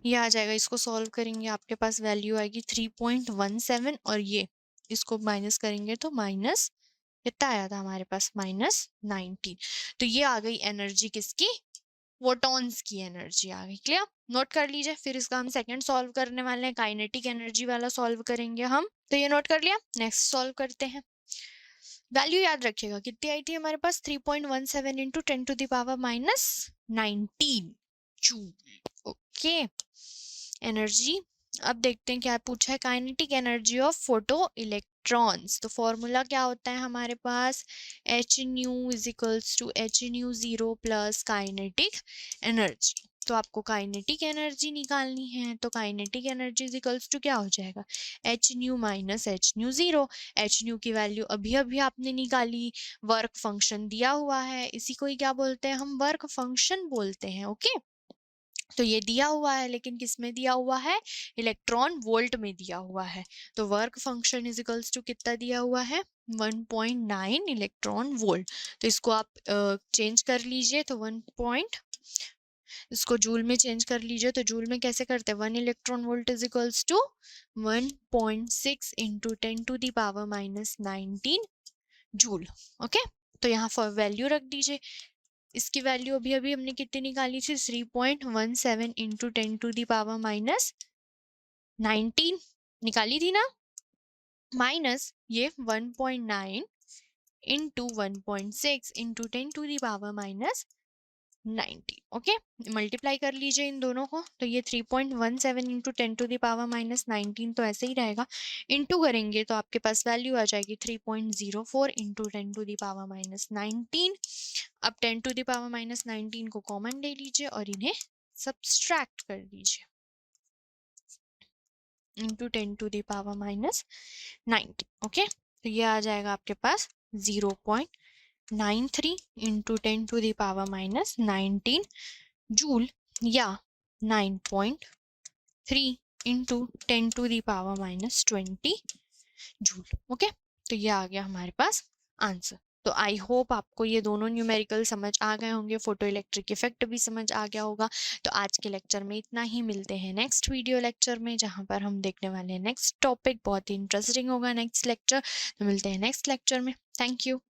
ये आ जाएगा, इसको सॉल्व करेंगे आपके पास वैल्यू आएगी 3.17, और ये इसको माइनस करेंगे तो माइनस कितना आया था हमारे पास, -19। तो ये आ गई एनर्जी किसकी, फोटॉन्स की एनर्जी आ गई। क्लियर, नोट कर लीजिए। फिर इसका हम सेकंड सॉल्व करने वाले हैं, काइनेटिक एनर्जी वाला सॉल्व करेंगे हम। तो ये नोट कर लिया, नेक्स्ट सॉल्व करते हैं। वैल्यू याद रखिएगा कितनी आई थी हमारे पास, 3.17 into 10 to the power -19 joule. Okay, energy. अब देखते हैं क्या पूछा है, kinetic energy of photo electrons. तो फॉर्मूला क्या होता है हमारे पास, h nu is equals to H nu 0 plus kinetic energy. तो आपको काइनेटिक एनर्जी निकालनी है, तो kinetic energy is equals to क्या हो जाएगा, h nu minus H nu zero. H nu की वैल्यू अभी अभी आपने निकाली, वर्क फंक्शन दिया हुआ है, इसी को ही क्या बोलते हैं हम, वर्क फंक्शन बोलते हैं। ओके, तो ये दिया हुआ है, लेकिन किस में दिया हुआ है, इलेक्ट्रॉन वोल्ट में दिया हुआ है। तो work function is equals to कितना दिया हुआ है, 1.9 इलेक्ट्रॉन वोल्ट। तो इसको आप चेंज कर लीजिए, तो इसको जूल में चेंज कर लीजिए। तो जूल में कैसे करते हैं, 1 electron volt is equals to 1.6 into 10⁻⁻19 joule. Okay, तो यहाँ फॉर वैल्यू रख दीजिए। इसकी वैल्यू अभी अभी हमने कितनी निकाली थी, 3.17 इंटू 10⁻⁹ निकाली थी ना, माइनस ये 1.9 इंटू 1.6 इंटू 10⁻⁻19। ओके, मल्टीप्लाई कर लीजिए इन दोनों को, तो ये 3.17 इंटू 10⁻⁻19 तो ऐसे ही रहेगा, इंटू करेंगे तो आपके पास वैल्यू आ जाएगी 3.04 इंटू 10⁻⁻19। अब 10⁻⁻19 को कॉमन ले लीजिए और इन्हें सब्सट्रैक्ट कर दीजिए इंटू 10⁻⁻19। ओके, तो ये आ जाएगा आपके पास 0.93 इंटू 10⁻⁻19 जूल, या 9.3 इंटू 10⁻⁻20 जूल। ओके, तो ये आ गया हमारे पास आंसर। तो आई होप आपको ये दोनों न्यूमेरिकल समझ आ गए होंगे, फोटो इलेक्ट्रिक इफेक्ट भी समझ आ गया होगा। तो आज के लेक्चर में इतना ही, मिलते हैं नेक्स्ट वीडियो लेक्चर में, जहां पर हम देखने वाले हैं नेक्स्ट टॉपिक, बहुत ही इंटरेस्टिंग होगा नेक्स्ट लेक्चर। तो मिलते हैं नेक्स्ट लेक्चर में, थैंक यू।